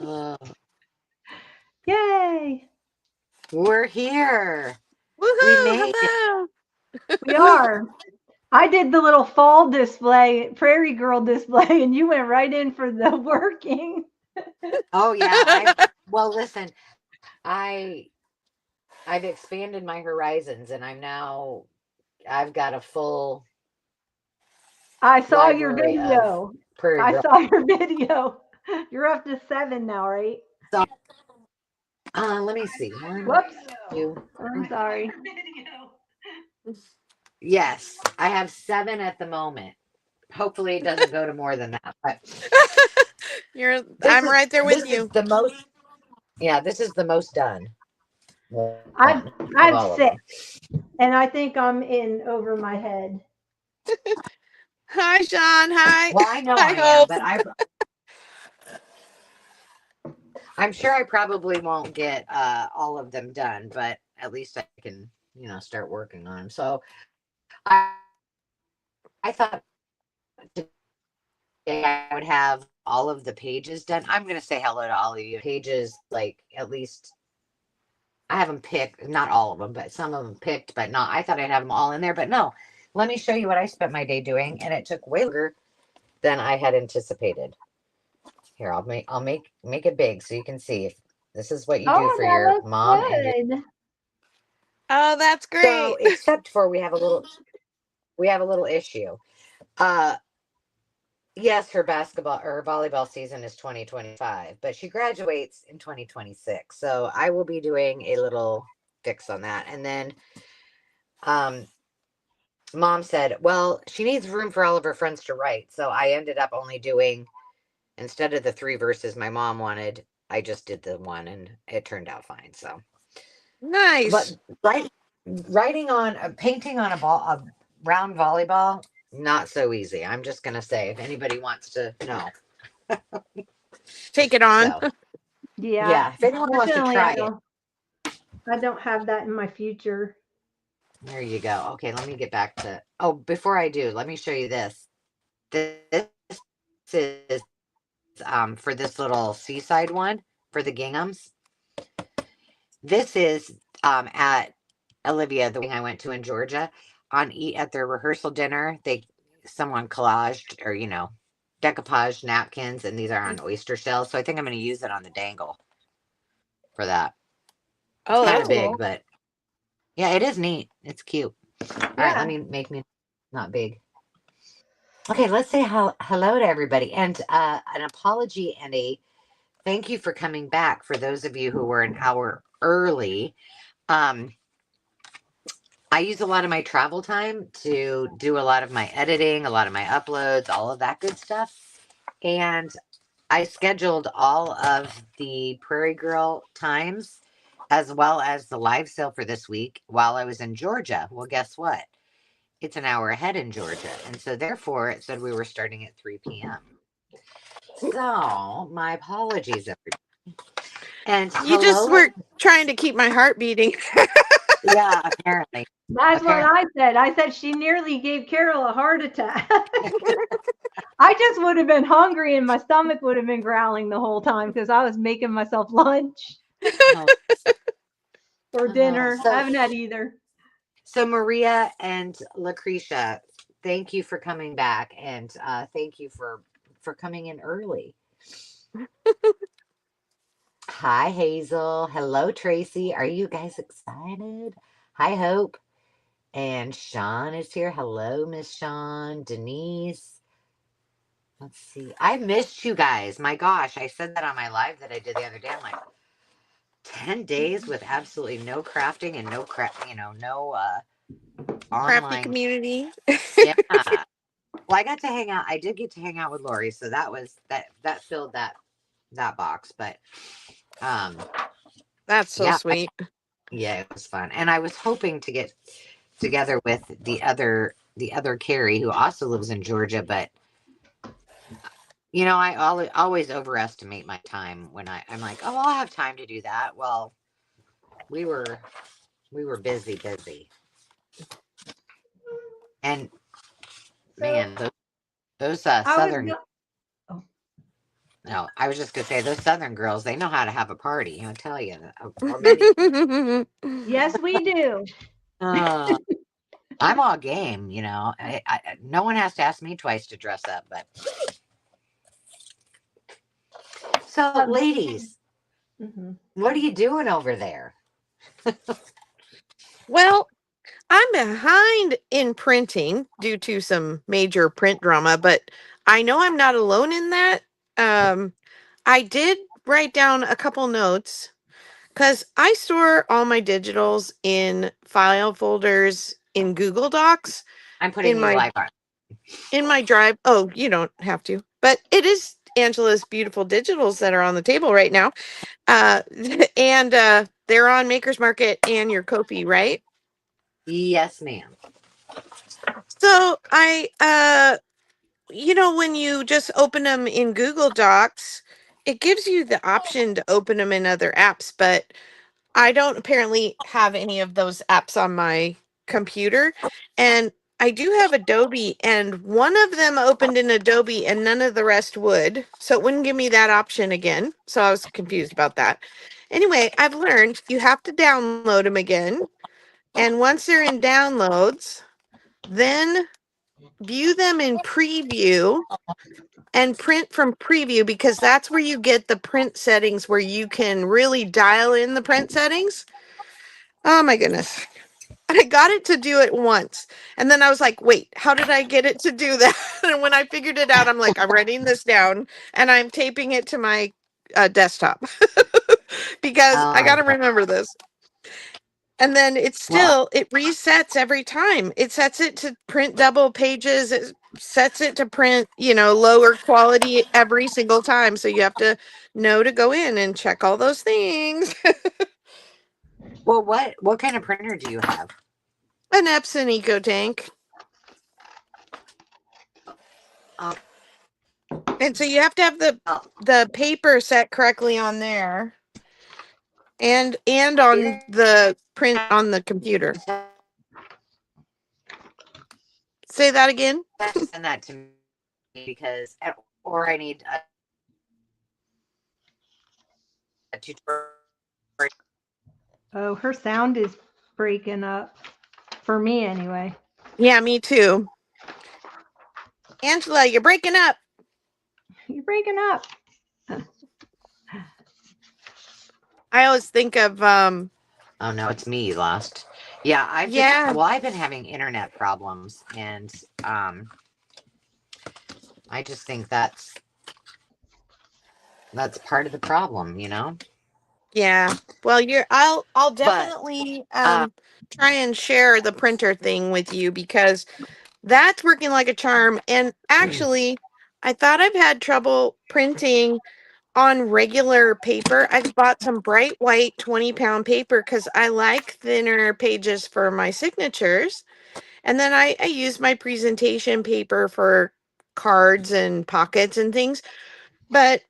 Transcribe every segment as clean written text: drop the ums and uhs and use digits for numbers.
Uh, Yay! we're here. Woohoo! We made it. Hello. We are. I did the little fall display, Prairie Girl display, and you went right in for the working. Oh yeah. Well, listen. I I've expanded my horizons, and I've got a full I saw your library of video. Prairie I Girl. saw your video. You're up to 7 now, right? So, let me see. One, Whoops. two. I'm sorry. Yes, I have 7 at the moment. Hopefully, it doesn't go to more than that. But I'm right there with this is you. the most. Yeah, this is the most done I one I of have all of them. 6, and I think I'm in over my head. Hi, Sean. Hi. Well, I know Hi, I am, Hope. but I'm sure I probably won't get all of them done, but at least I can, start working on them. So I I thought today I would have all of the pages done. I'm going to say hello to all of you. Pages, like at least I have them picked, not all of them, but some of them picked, but not. I thought I'd have them all in there, but no. Let me show you what I spent my day doing, and it took way longer than I had anticipated. Here, I'll make it big so you can see if this is what you do Oh, for that your looks mom and your. good. Oh, that's So, great. except for we have a little issue. Uh yes, her basketball or her volleyball season is 2025, but she graduates in 2026. So, I will be doing a little fix on that. And then um mom said, "Well, she needs room for all of her friends to write." So, I ended up only doing instead of the 3 verses my mom wanted, I just did the one and it turned out fine. So, but Nice. write, writing on painting on a round volleyball, not so easy. I'm just gonna say if anybody wants to know. Take it on. So Yeah. yeah, if anyone wants to Fortunately, try it, I don't have that in my future. there you go. Okay, let me get back to. Oh, before I do, let me show you this. This is for this little seaside one for the ginghams. This is at Olivia, the wedding I went to in Georgia, at their rehearsal dinner. Someone collaged or decoupaged napkins, and these are on oyster shells. So I think I'm going to use it on the dangle for that. It's Oh, kind of that's big, Cool. but yeah, it is neat. It's cute. All right, let Yeah. me make me not big. Okay, let's say hello to everybody, and an apology and a thank you for coming back. For those of you who were an hour early, um, I use a lot of my travel time to do a lot of my editing, a lot of my uploads, all of that good stuff. And I scheduled all of the Prairie Girl times as well as the live sale for this week while I was in Georgia. Well, guess what? It's an hour ahead in Georgia. And so therefore it said we were starting at 3 p.m. So my apologies, everybody. And You just hello. were trying to keep my heart beating. Yeah, apparently. That's what Apparently. I said. I said she nearly gave Carol a heart attack. I just would have been hungry and my stomach would have been growling the whole time because I was making myself lunch Oh, or dinner. I so haven't had either. So Maria and Lucretia, thank you for coming back, and thank you for coming in early. Hi Hazel, hello Tracy. Are you guys excited? Hi Hope, and Sean is here. Hello Miss Sean, Denise. Let's see. I missed you guys. My gosh, I said that on my live that I did the other day. I'm like 10 days with absolutely no crafting and no no Crafty online. community. Yeah. Well, I got to hang out. I did get to hang out with Lori, so that filled that box. But um, That's so yeah, sweet. yeah, it was fun, and I was hoping to get together with the other Carrie who also lives in Georgia. But I always overestimate my time when I'm like, oh, I'll have time to do that. Well, we were busy, and So man, those I was southern go- oh, No, I was just gonna say those Southern girls, they know how to have a party. I'll tell you, or maybe Yes, we do. uh, I'm all game. No one has to ask me twice to dress up. But so, ladies, what are you doing over there? Well, I'm behind in printing due to some major print drama, but I know I'm not alone in that. I did write down a couple notes because I store all my digitals in file folders in Google Docs I'm putting in you my live on. drive. Oh, you don't have to, but it is Angela's beautiful digitals that are on the table right now. Uh, and they're on Maker's Market and your Kofi, right? Yes, ma'am. So when you just open them in Google Docs, it gives you the option to open them in other apps, but I don't apparently have any of those apps on my computer. And I do have Adobe, and one of them opened in Adobe and none of the rest would. So it wouldn't give me that option again. So I was confused about that. Anyway, I've learned you have to download them again. And once they're in downloads, then view them in preview and print from preview, because that's where you get the print settings where you can really dial in the print settings. Oh my goodness. I got it to do it once. And then I was like, wait, how did I get it to do that? And when I figured it out, I'm like, I'm writing this down and I'm taping it to my desktop because I got to Okay. remember this. And then it Well, resets every time. It sets it to print double pages. It sets it to print, lower quality every single time. So you have to know to go in and check all those things. what kind of printer do you have? An Epson EcoTank. Oh, And so you have to have the paper set correctly on there and on the print on the computer. Say that again. Send that to me because, or I need a tutorial. Oh, her sound is breaking up. For me, anyway. Yeah, me too. Angela, you're breaking up. You're breaking up. I always think of Oh no, it's me you lost. Yeah, I've been having internet problems, and I just think that's part of the problem, Yeah. Well, I'll definitely try and share the printer thing with you because that's working like a charm. And actually, I thought I've had trouble printing on regular paper. I've bought some bright white 20-pound paper because I like thinner pages for my signatures. And then I use my presentation paper for cards and pockets and things. But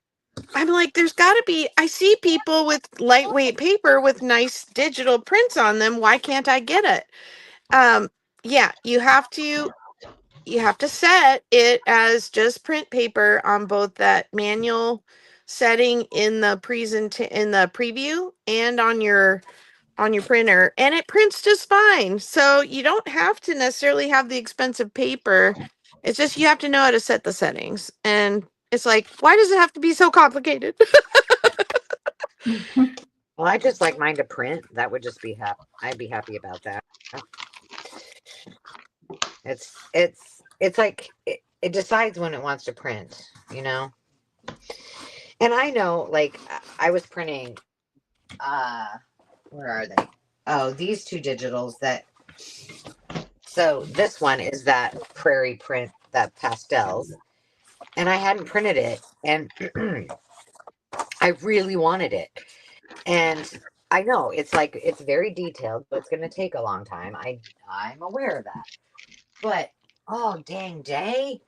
I'm like, there's got to be, I see people with lightweight paper with nice digital prints on them. Why can't I get it? Yeah, you have to set it as just print paper on both that manual setting in the preview and on your printer, and it prints just fine. So you don't have to necessarily have the expensive paper. It's just you have to know how to set the settings. And it's like, why does it have to be so complicated? Well, I just like mine to print. That would just be happy. I'd be happy about that. It's like it decides when it wants to print, And I know, like, I was printing. Where are they? Oh, these two digitals that. So this one is that Prairie print, that pastels, and I hadn't printed it, and I really wanted it, and I know it's very detailed, but it's going to take a long time. I'm aware of that, but oh dang day!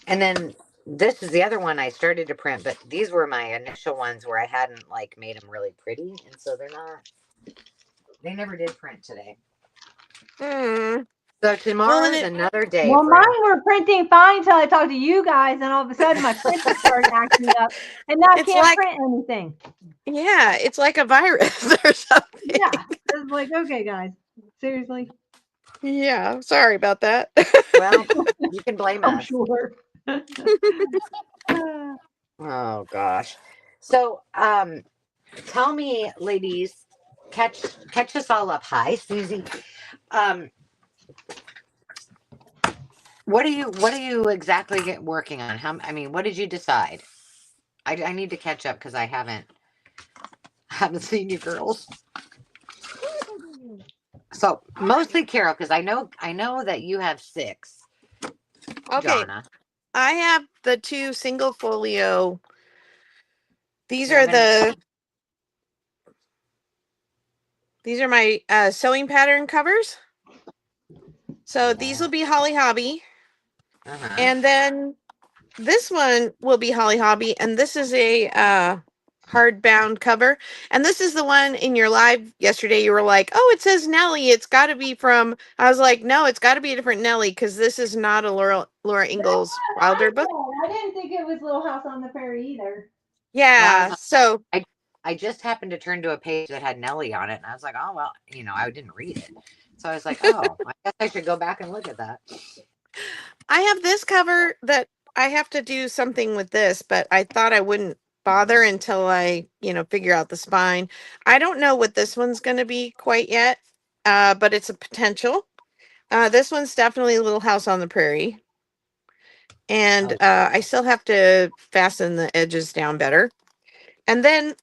And then this is the other one I started to print, but these were my initial ones where I hadn't like made them really pretty, and so they never did print today. So tomorrow's and another day Well, for mine were printing fine until I talked to you guys, and all of a sudden my printer started acting up, and now I it's can't like, print anything. yeah, it's like a virus or something. Yeah, it's like, okay, guys, seriously. Yeah, sorry about that. well, you can blame I'm us. sure. Oh gosh. So tell me, ladies, catch us all up. Hi, Susie. Um, what are you exactly working on? I mean, what did you decide? I need to catch up because I haven't seen you girls. So mostly Carol, because I know that you have 6. Okay, Jonna. I have the 2 single folio. These Here, I'm are gonna. my sewing pattern covers. So these will be Holly Hobby. Uh-huh. And then this one will be Holly Hobby. And this is a hardbound cover. And this is the one in your live yesterday. You were like, oh, it says Nellie. It's got to be from. I was like, no, it's got to be a different Nellie because this is not a Laura Ingalls Wilder book. I didn't think it was Little House on the Prairie either. Well, I was Yeah. So I just happened to turn to a page that had Nellie on it, and I was like, oh well, I didn't read it, so I was like, oh, I guess I should go back and look at that. I have this cover that I have to do something with this, but I thought I wouldn't bother until I, figure out the spine. I don't know what this one's going to be quite yet, but it's a potential. This one's definitely Little House on the Prairie. And I still have to fasten the edges down better. And then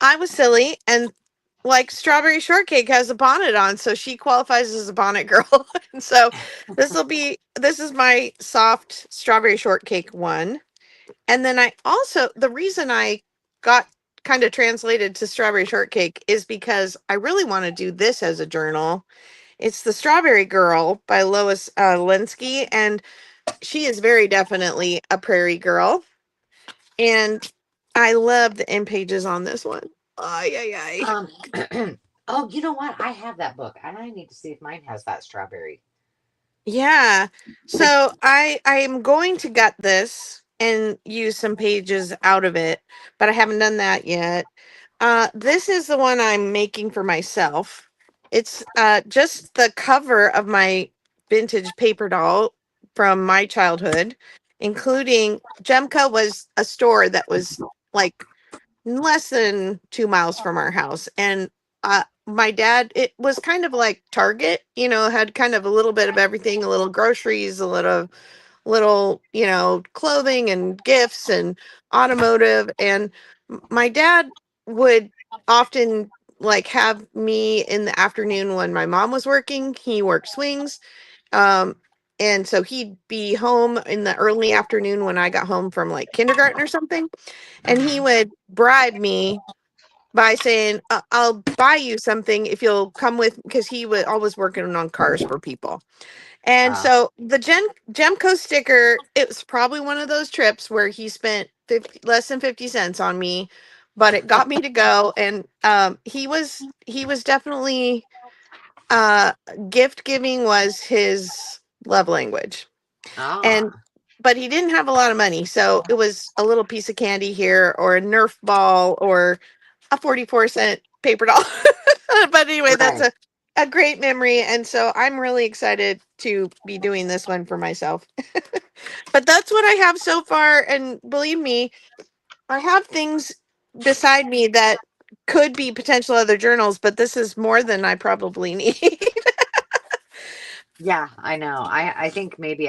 I was silly and like Strawberry Shortcake has a bonnet on, so she qualifies as a bonnet girl. And so this is my soft Strawberry Shortcake one. And then the reason I got kind of translated to Strawberry Shortcake is because I really want to do this as a journal. It's The Strawberry Girl by Lois Linsky, and she is very definitely a prairie girl. And I love the end pages on this one. Ay, ay, ay. Oh, you know what? I have that book, and I need to see if mine has that strawberry. Yeah. So I am going to gut this and use some pages out of it, but I haven't done that yet. This is the one I'm making for myself. It's just the cover of my vintage paper doll from my childhood, including Gemco was a store that was like less than 2 miles from our house. And my dad, it was kind of like Target, had kind of a little bit of everything, a little groceries, a little, clothing and gifts and automotive. And my dad would often like have me in the afternoon when my mom was working. He worked swings. Um, and so he'd be home in the early afternoon when I got home from like kindergarten or something. And he would bribe me by saying, I'll buy you something if you'll come with, because he was always working on cars for people. And so the Gemco sticker, it was probably one of those trips where he spent less than 50 cents on me, but it got me to go. And he was definitely gift giving was his love language. And but he didn't have a lot of money, so it was a little piece of candy here or a Nerf ball or a 44-cent paper doll. But anyway, that's a great memory, and so I'm really excited to be doing this one for myself. But that's what I have so far, and believe me, I have things beside me that could be potential other journals, but this is more than I probably need. Yeah, I know. I think maybe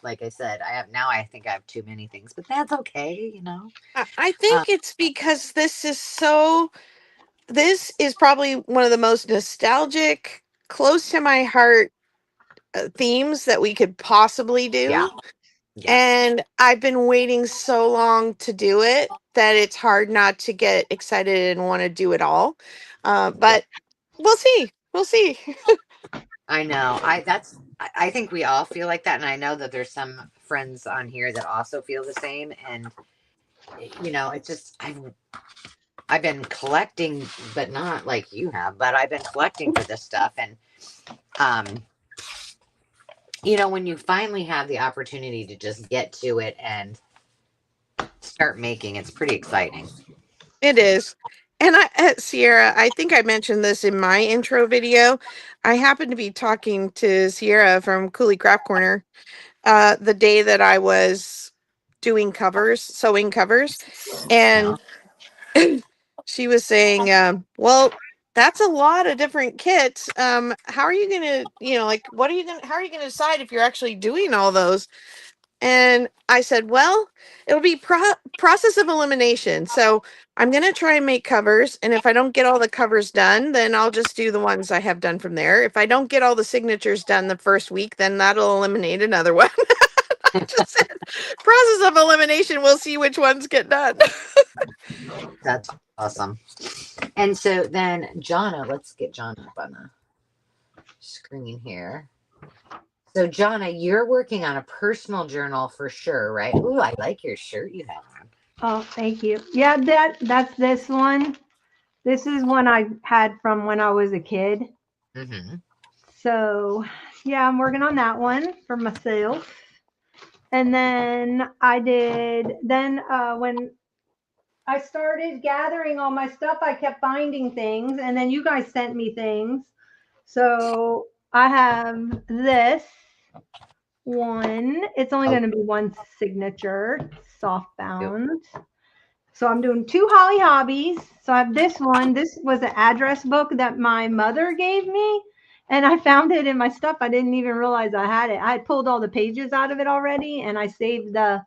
like I said, I think I have too many things, but that's okay. I think it's because this is probably one of the most nostalgic, close to my heart themes that we could possibly Yeah. do. Yes. And I've been waiting so long to do it that it's hard not to get excited and want to do it all. But we'll see. We'll see. I know. I think we all feel like that, and I know that there's some friends on here that also feel the same. And it's just I've been collecting, but not like you have. But I've been collecting for this stuff, and um, when you finally have the opportunity to just get to it and start making, it's pretty exciting. It is. And Sierra, I think I mentioned this in my intro video. I happened to be talking to Sierra from Cooley Craft Corner the day that I was doing covers, sewing covers. And she was saying, well, that's a lot of different kits. How are you going to, like, how are you going to decide if you're actually doing all those? And I said, well, it'll be process of elimination. So I'm going to try and make covers. And if I don't get all the covers done, then I'll just do the ones I have done from there. If I don't get all the signatures done the first week, then that'll eliminate another one. I just said, process of elimination. We'll see which ones get done. That's awesome. And so then, Jonna, let's get Jonna up on the screen here. So, Jonna, you're working on a personal journal for sure, right? Ooh, I like your shirt you have on. Oh, thank you. Yeah, that's this one. This is one I had from when I was a kid. Mm-hmm. So, yeah, I'm working on that one for myself. And then when I started gathering all my stuff, I kept finding things, and then you guys sent me things. So I have this one. It's only going to be one signature, soft bound. So I'm doing 2 Holly Hobbies. So I have this one. This was an address book that my mother gave me, and I found it in my stuff. I didn't even realize I had it. I had pulled all the pages out of it already, and I saved the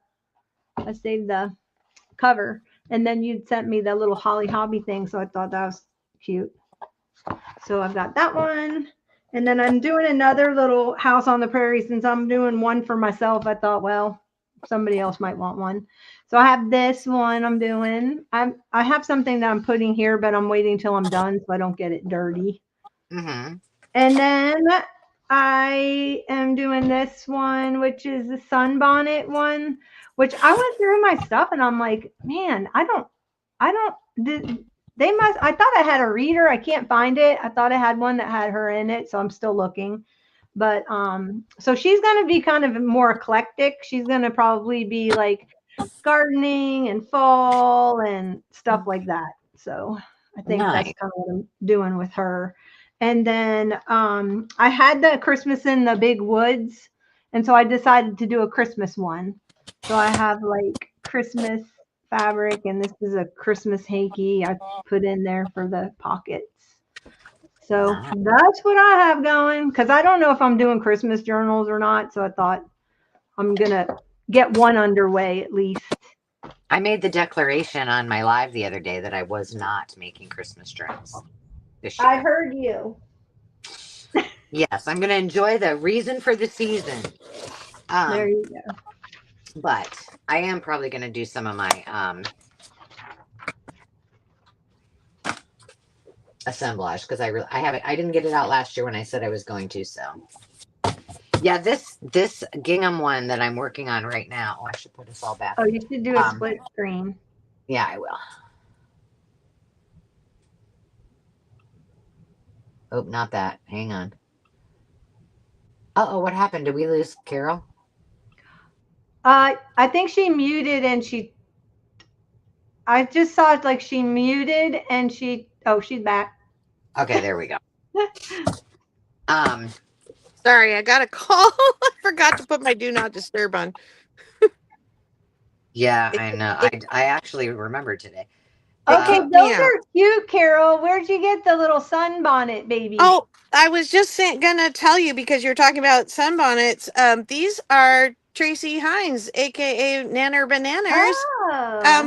cover. And then you'd sent me the little Holly Hobby thing, so I thought that was cute. So I've got that one. And then I'm doing another little house on the prairie. Since I'm doing one for myself, I thought, well, somebody else might want one. So I have this one I'm doing. I have something that I'm putting here, but I'm waiting till I'm done so I don't get it dirty. Mm-hmm. And then I am doing this one, which is the sunbonnet one, which I went through my stuff and I'm like, man, I thought I had a reader. I can't find it. I thought I had one that had her in it, so I'm still looking. But so she's going to be kind of more eclectic. She's going to probably be like gardening and fall and stuff like that. So I think Nice. that's kind of what I'm doing with her. And then I had the Christmas in the Big Woods, and so I decided to do a Christmas one. So I have like Christmas fabric, and this is a Christmas hanky I put in there for the pockets. So that's what I have going, because I don't know if I'm doing Christmas journals or not. So I thought I'm going to get one underway at least. I made the declaration on my live the other day that I was not making Christmas journals this year. I heard you. Yes, I'm going to enjoy the reason for the season. There you go. But I am probably going to do some of my assemblage because I didn't get it out last year when I said I was going to. So yeah, this gingham one that I'm working on right now. Oh, I should put this all back. Oh, you should do a split screen. Yeah, I will. Oh, not that. Hang on. Uh-oh, what happened? Did we lose Carol? I think she muted and I just saw it like she muted and she's back. Okay, there we go. Sorry, I got a call. I forgot to put my do not disturb on. Yeah, I know. I actually remembered today. Okay, those are cute, Carol. Where'd you get the little sunbonnet, baby? Oh, I was just gonna tell you because you're talking about sunbonnets. These are Tracy Hines, aka Nanner Bananas,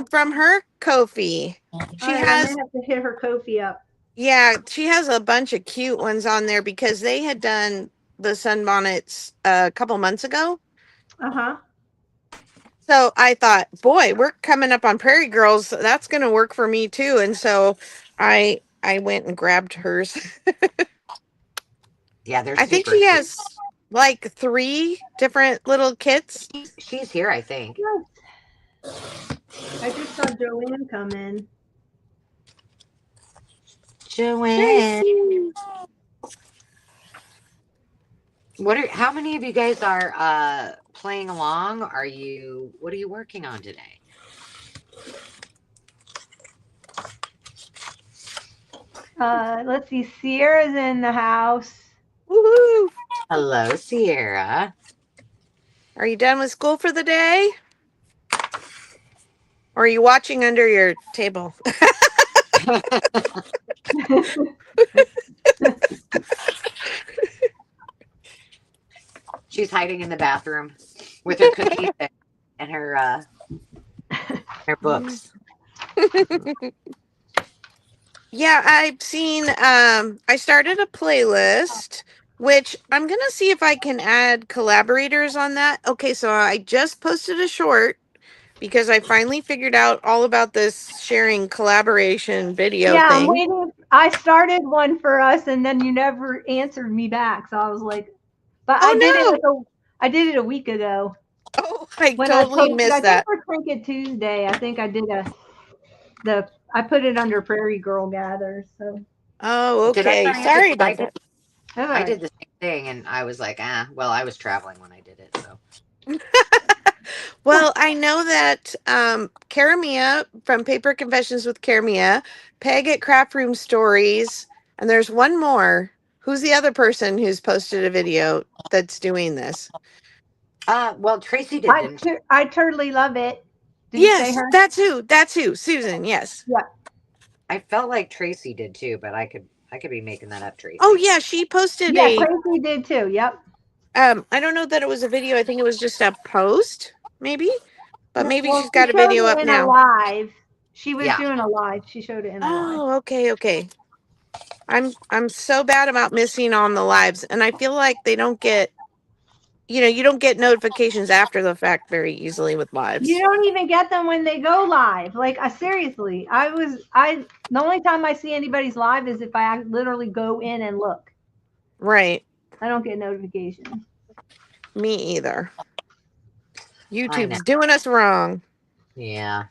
from her Ko-fi. She has. I'm gonna have to hit her Ko-fi up. Yeah, she has a bunch of cute ones on there because they had done the sunbonnets a couple months ago. Uh-huh. So I thought, boy, we're coming up on Prairie Girls. That's going to work for me too. And so I went and grabbed hers. Yeah, they're I think she has like 3 different little kits. She's here, I think. I just saw Joanne come in. Joanne. How many of you guys are playing along? What are you working on today? Let's see. Sierra's in the house. Woohoo! Hello, Sierra. Are you done with school for the day? Or are you watching under your table? She's hiding in the bathroom with her cookies and her books. Yeah, I've seen I started a playlist, which I'm gonna see if I can add collaborators on that. Okay, so I just posted a short because I finally figured out all about this sharing collaboration video Yeah, I'm thing. waiting. I started one for us, and then you never answered me back. So I was like, but Oh I did it. no! I did it a week ago Oh, I when I totally posted. I missed think that. for Trinket Tuesday, I think I did I put it under Prairie Girl Gather. So Oh, Did I okay. tell you this? Sorry about that. I did the same thing, and I was like, well, I was traveling when I did it, so. Well, I know that Karamia from Paper Confessions with Karamia, Peg at Craft Room Stories, and there's one more. Who's the other person who's posted a video that's doing this? Well, Tracy did, didn't she? I totally love it. Did you say Yes, her? that's who. That's who. Susan. Yes. Yeah. I felt like Tracy did too, but I could be making that up, Tracy. Oh yeah, she posted Yeah, a. Tracy did too. Yep. I don't know that it was a video. I think it was just a post, maybe. But maybe Well, she's she got a showed video it up in a now. live. She was Yeah. doing a live. She showed it in a live. Oh, okay. I'm so bad about missing on the lives, and I feel like they don't get, you don't get notifications after the fact very easily with lives. You don't even get them when they go live. Like, seriously, the only time I see anybody's live is if I literally go in and look. Right. I don't get notifications. Me either. YouTube's doing us wrong. Yeah.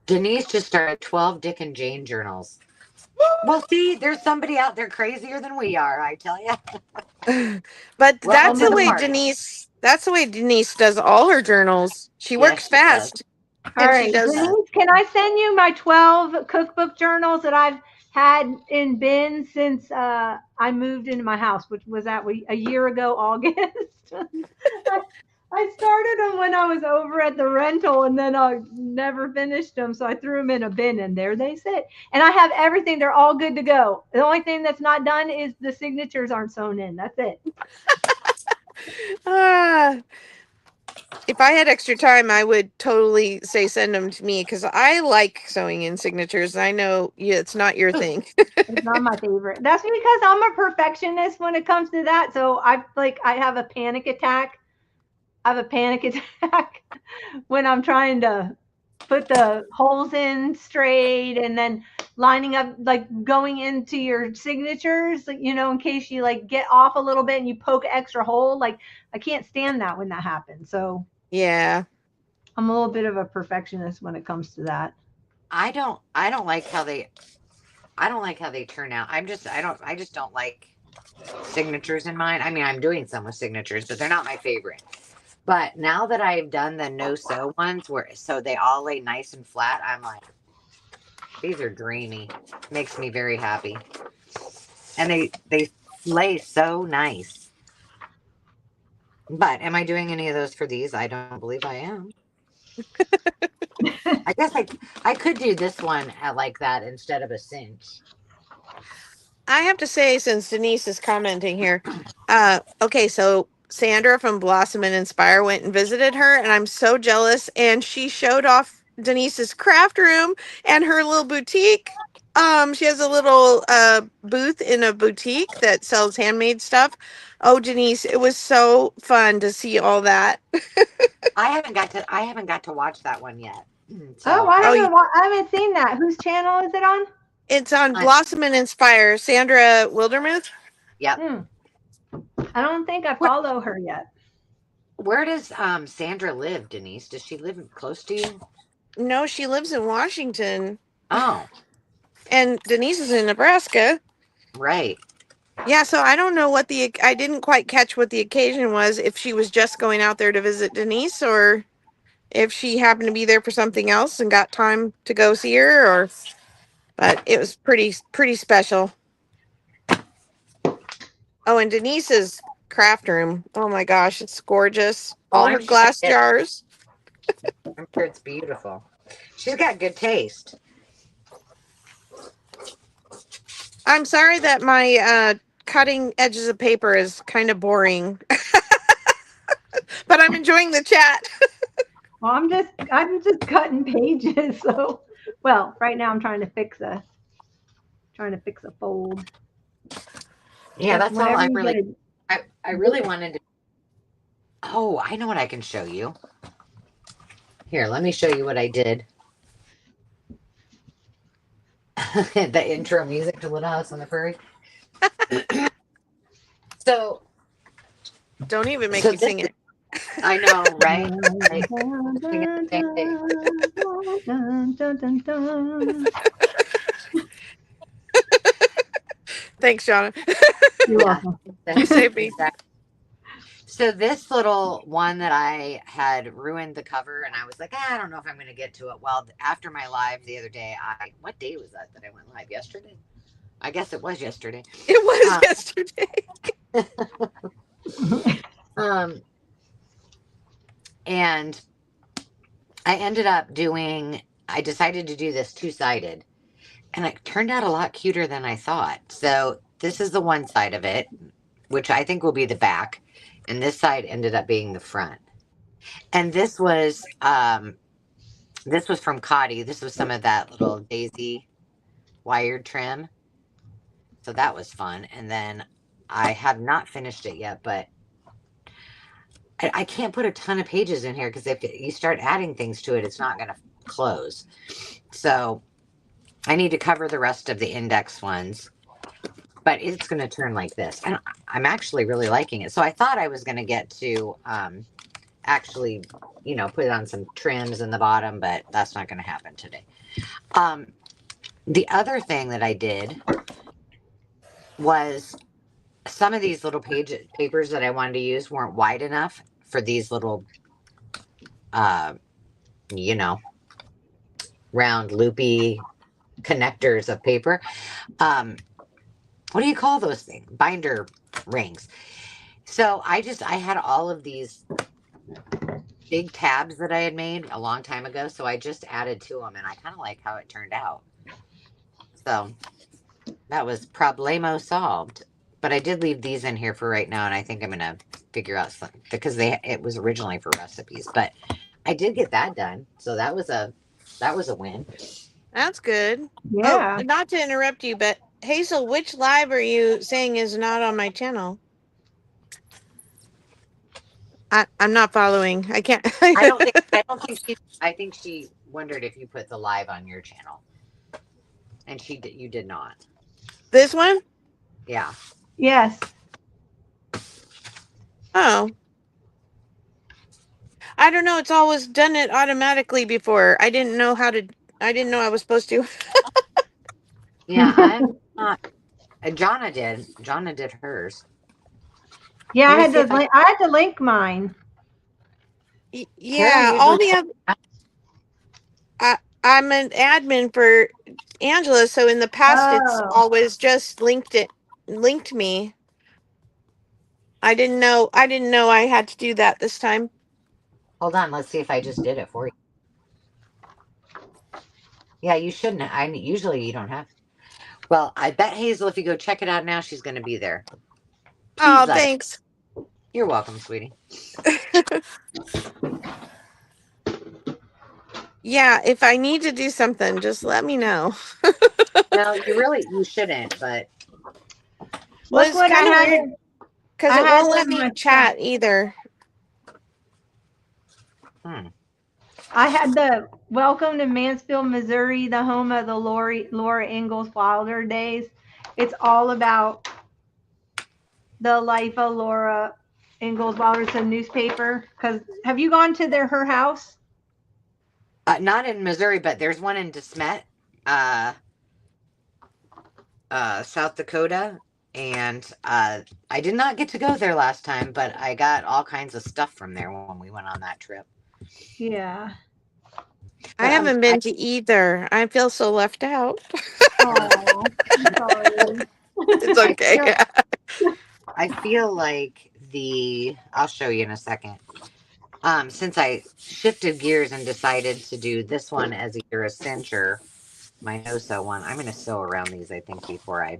Denise just started 12 Dick and Jane journals. Well, see, there's somebody out there crazier than we are, I tell you. But Welcome that's to the the way party. Denise. That's the way Denise does all her journals. She Yes, works she does. fast, All and right, she does. Denise, can I send you my 12 cookbook journals that I've had in bins since I moved into my house, which was a year ago, August. I started them when I was over at the rental, and then I never finished them, so I threw them in a bin, and there they sit. And I have everything; they're all good to go. The only thing that's not done is the signatures aren't sewn in. That's it. If I had extra time, I would totally say send them to me because I like sewing in signatures. I know it's not your thing. It's not my favorite. That's because I'm a perfectionist when it comes to that. So I have a panic attack. I have a panic attack when I'm trying to put the holes in straight and then lining up, like going into your signatures, in case you like get off a little bit and you poke an extra hole. Like, I can't stand that when that happens. So Yeah. I'm a little bit of a perfectionist when it comes to that. I don't like how they turn out. I just don't like signatures in mine. I mean, I'm doing some with signatures, but they're not my favorite. But now that I've done the no sew ones so they all lay nice and flat, I'm like, these are dreamy. Makes me very happy. And they lay so nice. But am I doing any of those for these? I don't believe I am. I guess I could do this one at like that instead of a cinch. I have to say, since Denise is commenting here, okay, so Sandra from Blossom and Inspire went and visited her, and I'm so jealous. And she showed off Denise's craft room and her little boutique. She has a little booth in a boutique that sells handmade stuff. Oh, Denise, it was so fun to see all that. I haven't got to watch that one yet. So, I haven't seen that. Whose channel is it on? It's on Blossom and Inspire. Sandra Wildermuth. Yep. I don't think I follow her yet. Where does Sandra live, Denise? Does she live close to you? No, she lives in Washington. Oh. And Denise is in Nebraska. Right. Yeah, so I don't know what I didn't quite catch what the occasion was, if she was just going out there to visit Denise or if she happened to be there for something else and got time to go see her, or but it was pretty special. Oh, and Denise's craft room. Oh my gosh, it's gorgeous. All her I'm sure glass jars. I'm sure it's beautiful. She's got good taste. I'm sorry that my cutting edges of paper is kind of boring. But I'm enjoying the chat. Well, I'm just cutting pages. So, well, right now I'm trying to fix a fold. Yeah, But that's all whenever I you really get a I really wanted to. Oh, I know what I can show you. Here, let me show you what I did. The intro music to Little House on the Prairie. So, Don't even make so me this sing it. I know, right? Like dun, singing dun, the same thing. dun, dun, dun, dun. Thanks, Shauna. You're Yeah, welcome. You saved me. exactly. So this little one that I had ruined the cover, and I was like, I don't know if I'm going to get to it. Well, after my live the other day, what day was that I went live? Yesterday? I guess it was yesterday. It was Um, yesterday. and I ended up doing. I decided to do this two-sided, and it turned out a lot cuter than I thought. So this is the one side of it, which I think will be the back, and this side ended up being the front. And this was from Cotty. This was some of that little daisy wired trim. So that was fun. And then I have not finished it yet, but I can't put a ton of pages in here because if you start adding things to it, it's not going to close. So I need to cover the rest of the index ones, but it's going to turn like this. And I'm actually really liking it. So I thought I was going to get to actually, put it on some trims in the bottom, but that's not going to happen today. The other thing that I did was some of these little papers that I wanted to use weren't wide enough for these little, uh, you know, round loopy connectors of paper. What do you call those things? Binder rings. So I had all of these big tabs that I had made a long time ago. So I just added to them, and I kind of like how it turned out. So that was problemo solved. But I did leave these in here for right now, and I think I'm gonna figure out something because it was originally for recipes. But I did get that done, so that was a win. That's good. Oh, Yeah. not to interrupt you, but Hazel, which live are you saying is not on my channel? I'm not following. I can't. I think she wondered if you put the live on your channel, and you did not. This one? Yeah. Yes. Oh. I don't know. It's always done it automatically before. I didn't know I was supposed to. Yeah, I'm not. Jonna did hers. Yeah, Let me see if I had to link mine. Carol Yeah, all usually. the I'm an admin for Angela, so in the past it's Oh. always just linked me. I didn't know I had to do that this time. Hold on, let's see if I just did it for you. Yeah, you shouldn't. Usually you don't have. Well, I bet Hazel, if you go check it out now, she's going to be there. Oh, Please let thanks. You're welcome, sweetie. Yeah, if I need to do something, just let me know. No, you shouldn't, but Well, Look it's what kind of weird because I it had won't let in me my chat either. I had the Welcome to Mansfield, Missouri, the home of the Laura Ingalls Wilder days. It's all about the life of Laura Ingalls Wilder. It's a newspaper. Because have you gone to her house? not in Missouri, but there's one in DeSmet, South Dakota. And I did not get to go there last time, but I got all kinds of stuff from there when we went on that trip. Yeah. I haven't been to either. I feel so left out. Oh, sorry. It's okay. I feel like I'll show you in a second. Since I shifted gears and decided to do this one as either a cinch or my no-sew one, I'm going to sew around these, I think, before I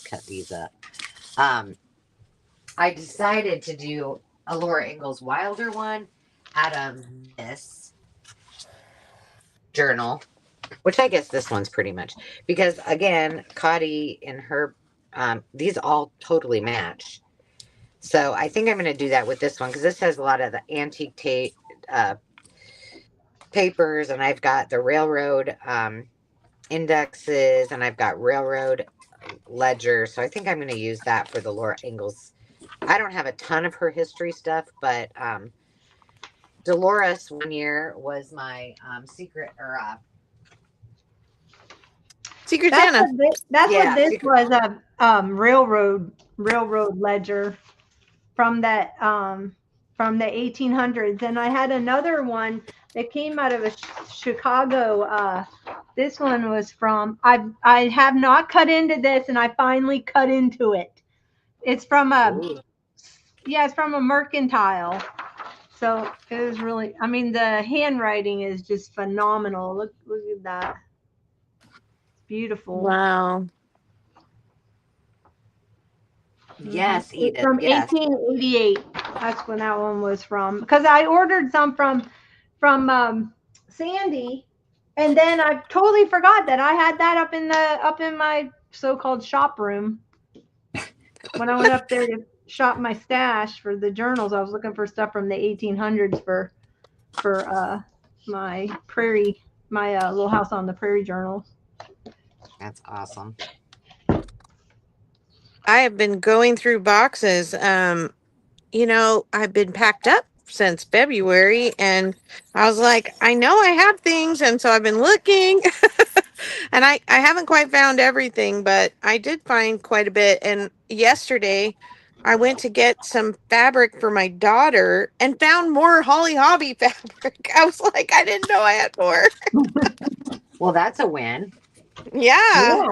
cut these up. I decided to do a Laura Ingalls Wilder one out of this journal, which I guess this one's pretty much, because again, Cotty and her, these all totally match. So I think I'm going to do that with this one because this has a lot of the antique papers, and I've got the railroad indexes, and I've got railroad ledger. So I think I'm going to use that for the Laura Ingalls. I don't have a ton of her history stuff, but Dolores one year was my secret or Secret That's Santa. what this was, a railroad ledger from that from the 1800s. And I had another one that came out of a Chicago. This one was from, I have not cut into this, and I finally cut into it. It's from it's from a mercantile. So it was really, I mean, the handwriting is just phenomenal. Look at that. It's beautiful. Wow. Yes, Edith. From yes. 1888. That's when that one was from. Because I ordered some from Sandy, and then I totally forgot that I had that up in my so-called shop room. When I went up there to shop my stash for the journals, I was looking for stuff from the 1800s for my Prairie, my little house on the Prairie journals. That's awesome. I have been going through boxes. You know, I've been packed up since February, and I was like, I know I have things, and so I've been looking. And I haven't quite found everything, but I did find quite a bit. And yesterday I went to get some fabric for my daughter and found more Holly Hobby fabric. I was like, I didn't know I had more. Well, that's a win. Yeah.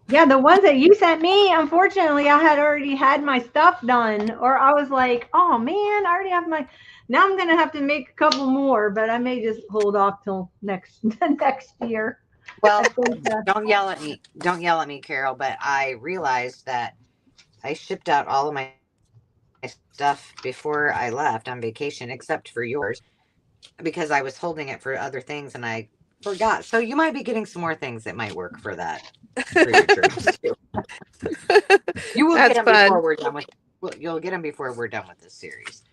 Yeah, the ones that you sent me, unfortunately, I had already had my stuff done, or I was like, oh man, I already have my. Now I'm gonna have to make a couple more, but I may just hold off till next year. Well, don't yell at me. Don't yell at me, Carol. But I realized that I shipped out all of my stuff before I left on vacation, except for yours, because I was holding it for other things and I forgot. So you might be getting some more things that might work for that. For your journals too. You will get them before we're done with. You'll get them before we're done with this series.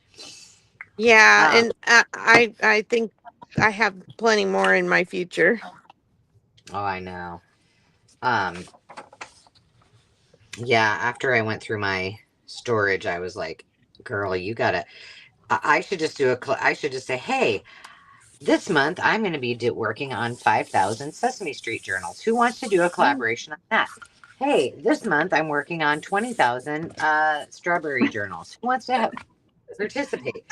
Yeah, and I think I have plenty more in my future. Oh, I know. Yeah, after I went through my storage, I was like, girl, you gotta, I should just I should just say, hey, this month I'm going to be working on 5,000 Sesame Street journals. Who wants to do a collaboration on that? Hey, this month I'm working on 20,000 strawberry journals. Who wants to participate?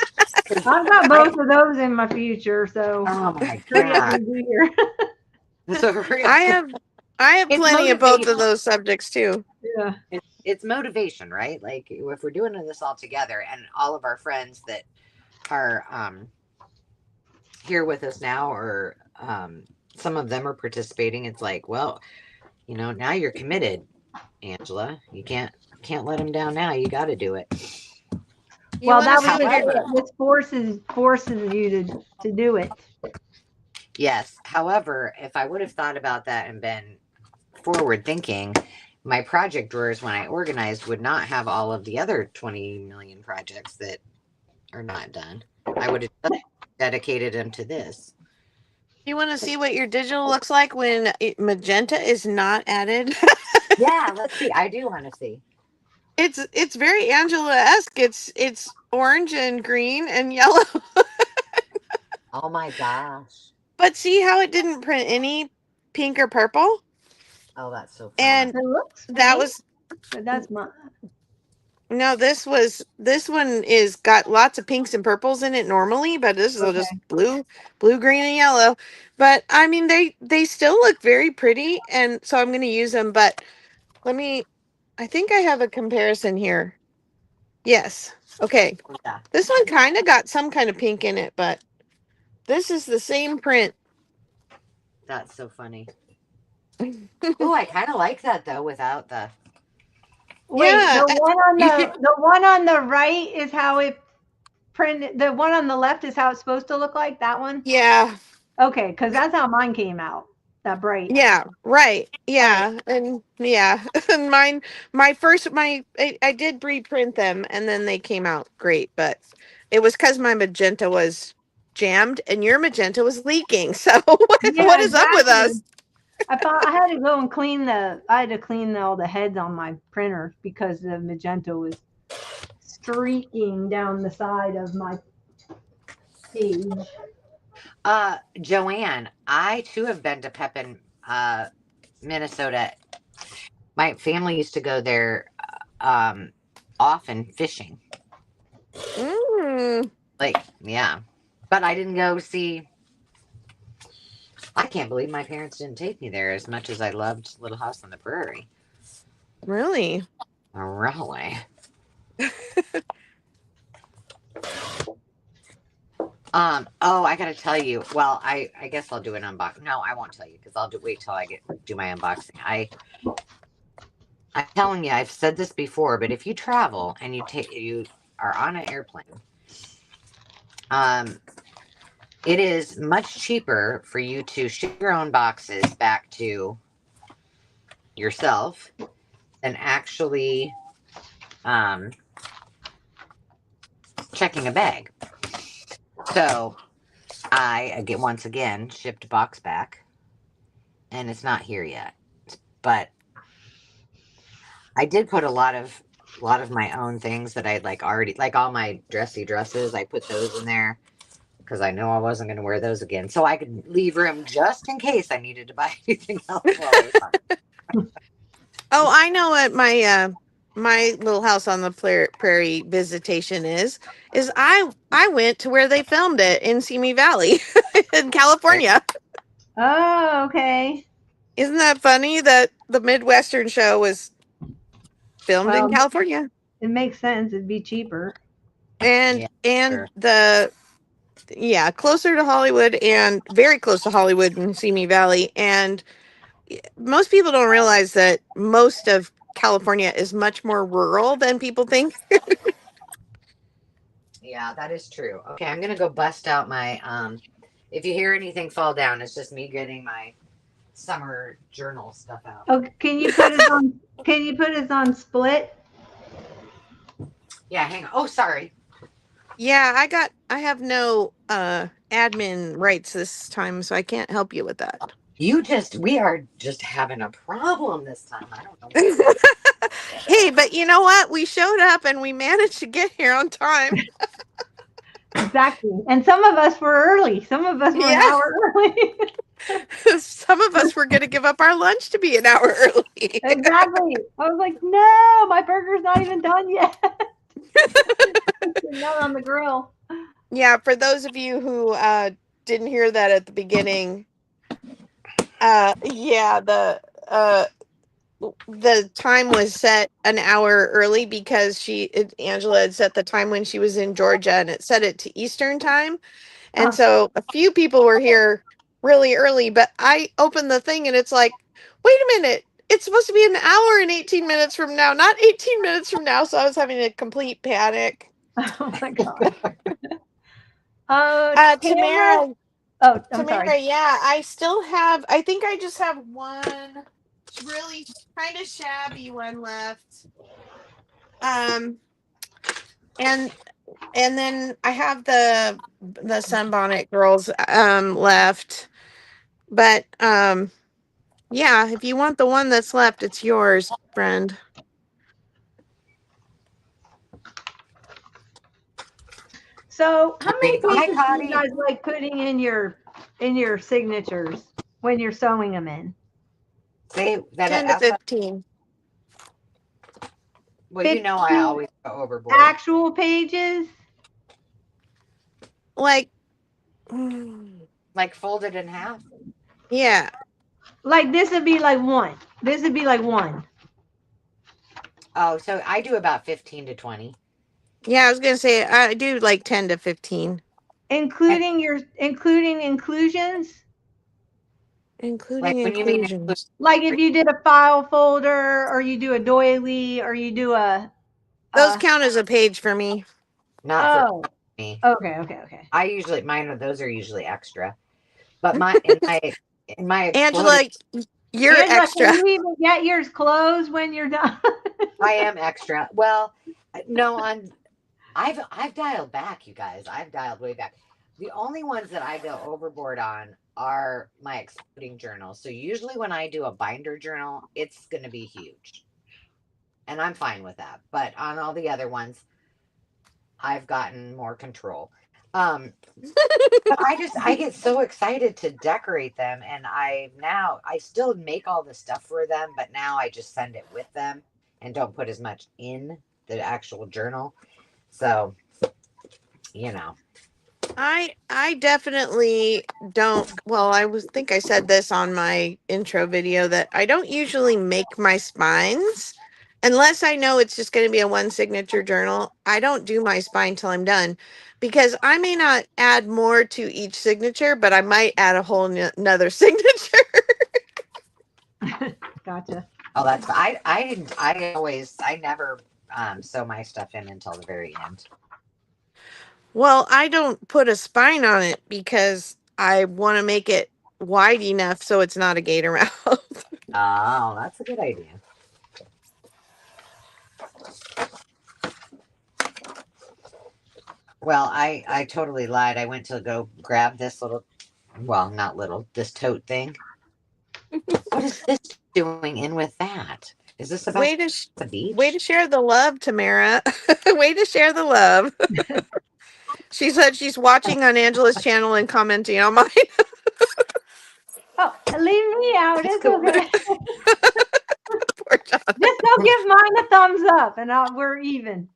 I've got both of those in my future, so oh my god. So I have plenty of both of those subjects too. Yeah. It's motivation, right? Like if we're doing this all together and all of our friends that are here with us now, or some of them are participating, it's like, well, you know, now you're committed, Angela. You can't let them down now. You got to do it. Well, that was this forces you to do it. Yes. However, if I would have thought about that and been forward thinking, my project drawers, when I organized, would not have all of the other 20 million projects that are not done. I would have dedicated them to this. You want to see what your digital looks like when magenta is not added? Yeah, let's see. I do want to see. It's very Angela-esque. It's orange and green and yellow. Oh my gosh. But see how it didn't print any pink or purple? Oh, that's so funny. And It looks that pink, was but that's my. no, this one is got lots of pinks and purples in it normally, but this is Okay. just blue, green, and yellow. But I mean, they still look very pretty, and so I'm going to use them. But I think I have a comparison here. Yes. Okay. Yeah, This one kind of got some kind of pink in it, but this is the same print. that's so funny. Oh, I kind of like that though, without the. Wait, Yeah, the one on the right is how it printed. The one on the left is how it's supposed to look like. That one. yeah, Okay, because that's how mine came out. That bright. yeah, right. Right. Yeah, and yeah, and I did reprint them and then they came out great, but it was because my magenta was jammed and your magenta was leaking. So Yeah, what is up with exactly. us? I had to go and I had to clean all the heads on my printer because the magenta was streaking down the side of my page. Joanne, I too have been to Pepin, Minnesota. My family used to go there often fishing. Like, yeah. But I didn't go see. I can't believe my parents didn't take me there as much as I loved Little House on the Prairie. Really? Really? Oh, I gotta tell you. Well, I guess I'll do an unbox. No, I won't tell you because wait till I do my unboxing. I'm telling you, I've said this before, but if you travel and you are on an airplane, it is much cheaper for you to ship your own boxes back to yourself than actually checking a bag. So I once again shipped a box back, and it's not here yet. But I did put a lot of my own things that I'd already all my dressy dresses. I put those in there because I know I wasn't going to wear those again, so I could leave room just in case I needed to buy anything else while I was on. Oh, I know what my Little House on the Prairie visitation is I went to where they filmed it in Simi Valley in California. Oh, okay. Isn't that funny that the Midwestern show was filmed in California? It makes sense. It'd be cheaper. And Sure. closer to Hollywood and very close to Hollywood in Simi Valley. And most people don't realize that most of California is much more rural than people think. Yeah, that is true. Okay, I'm gonna go bust out my if you hear anything fall down, it's just me getting my summer journal stuff out. Oh, can you put us on? Can you put us on split? Yeah, hang on. Oh, sorry. Yeah, I have no admin rights this time, so I can't help you with that. We are just having a problem this time. I don't know. Hey, but you know what? We showed up and we managed to get here on time. Exactly. And some of us were early. Some of us were an hour early. Some of us were going to give up our lunch to be an hour early. Exactly. I was like, no, my burger's not even done yet. It's not on the grill. Yeah, for those of you who didn't hear that at the beginning, the time was set an hour early because Angela had set the time when she was in Georgia, and it set it to Eastern time. And so a few people were here really early, but I opened the thing and it's like, wait a minute, it's supposed to be an hour and 18 minutes from now, not 18 minutes from now. So I was having a complete panic. Oh my God. Tamara. Oh, I'm Tamara, sorry. yeah, I think I just have one really kind of shabby one left. And then I have the Sunbonnet Girls left. But yeah, if you want the one that's left, it's yours, friend. So how many pieces do Connie. you guys like putting in your signatures when you're sewing them in? Say that 10 to 15. Well, you know I 15 always go overboard. actual pages. Like, Like folded in half. yeah. Like this would be like one. This would be like one. Oh, so I do about 15 to 20. Yeah, I was going to say, I do like 10 to 15. Including inclusions. Including Like when you mean inclusions. Like if you did a file folder or you do a doily or you do Those count as a page for me. not for oh, me. okay. I usually those are usually extra. But my in my Angela, exploding, you're Angela, extra. can you even get yours closed when you're done? I am extra. Well, no, I've dialed back, you guys. I've dialed way back. The only ones that I go overboard on are my exploding journals. So usually when I do a binder journal, it's going to be huge. And I'm fine with that. But on all the other ones, I've gotten more control. But I get so excited to decorate them, and I still make all the stuff for them, but now I just send it with them and don't put as much in the actual journal. So, you know. I definitely don't. Well, think I said this on my intro video that I don't usually make my spines unless I know it's just going to be a one signature journal. I don't do my spine till I'm done because I may not add more to each signature, but I might add a whole another signature. Gotcha. Oh, that's I never sew my stuff in until the very end. Well, I don't put a spine on it because I want to make it wide enough so it's not a gator mouth. Oh, that's a good idea. Well, I totally lied. I went to go grab this little, well, not little, this tote thing. What is this doing in with that? Is this about the beach? Way to share the love, Tamara. Way to share the love. She said she's watching on Angela's channel and commenting on mine. Oh, leave me out. That's It's cool. okay. Poor Jonathan. Just don't give mine a thumbs up, and we're even.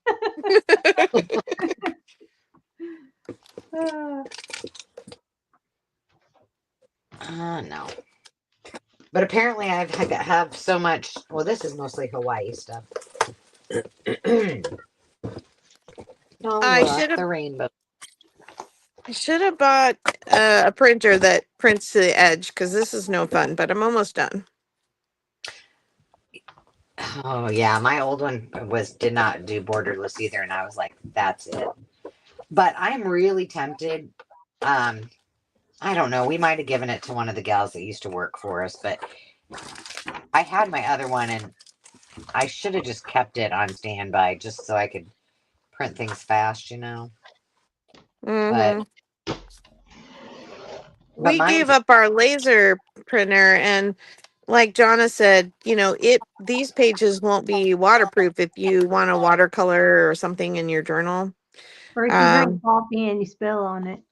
No. But apparently I have so much. Well, this is mostly Hawaii stuff. Oh, look, the rainbow. I should have bought a printer that prints to the edge because this is no fun, but I'm almost done. Oh yeah, my old one did not do borderless either, and I was like, that's it. But I'm really tempted. I don't know. We might have given it to one of the gals that used to work for us, but I had my other one, and I should have just kept it on standby just so I could print things fast, you know. Mm-hmm. But we gave up our laser printer, and like Jonna said, these pages won't be waterproof if you want a watercolor or something in your journal. Or if you drink coffee and you spill on it.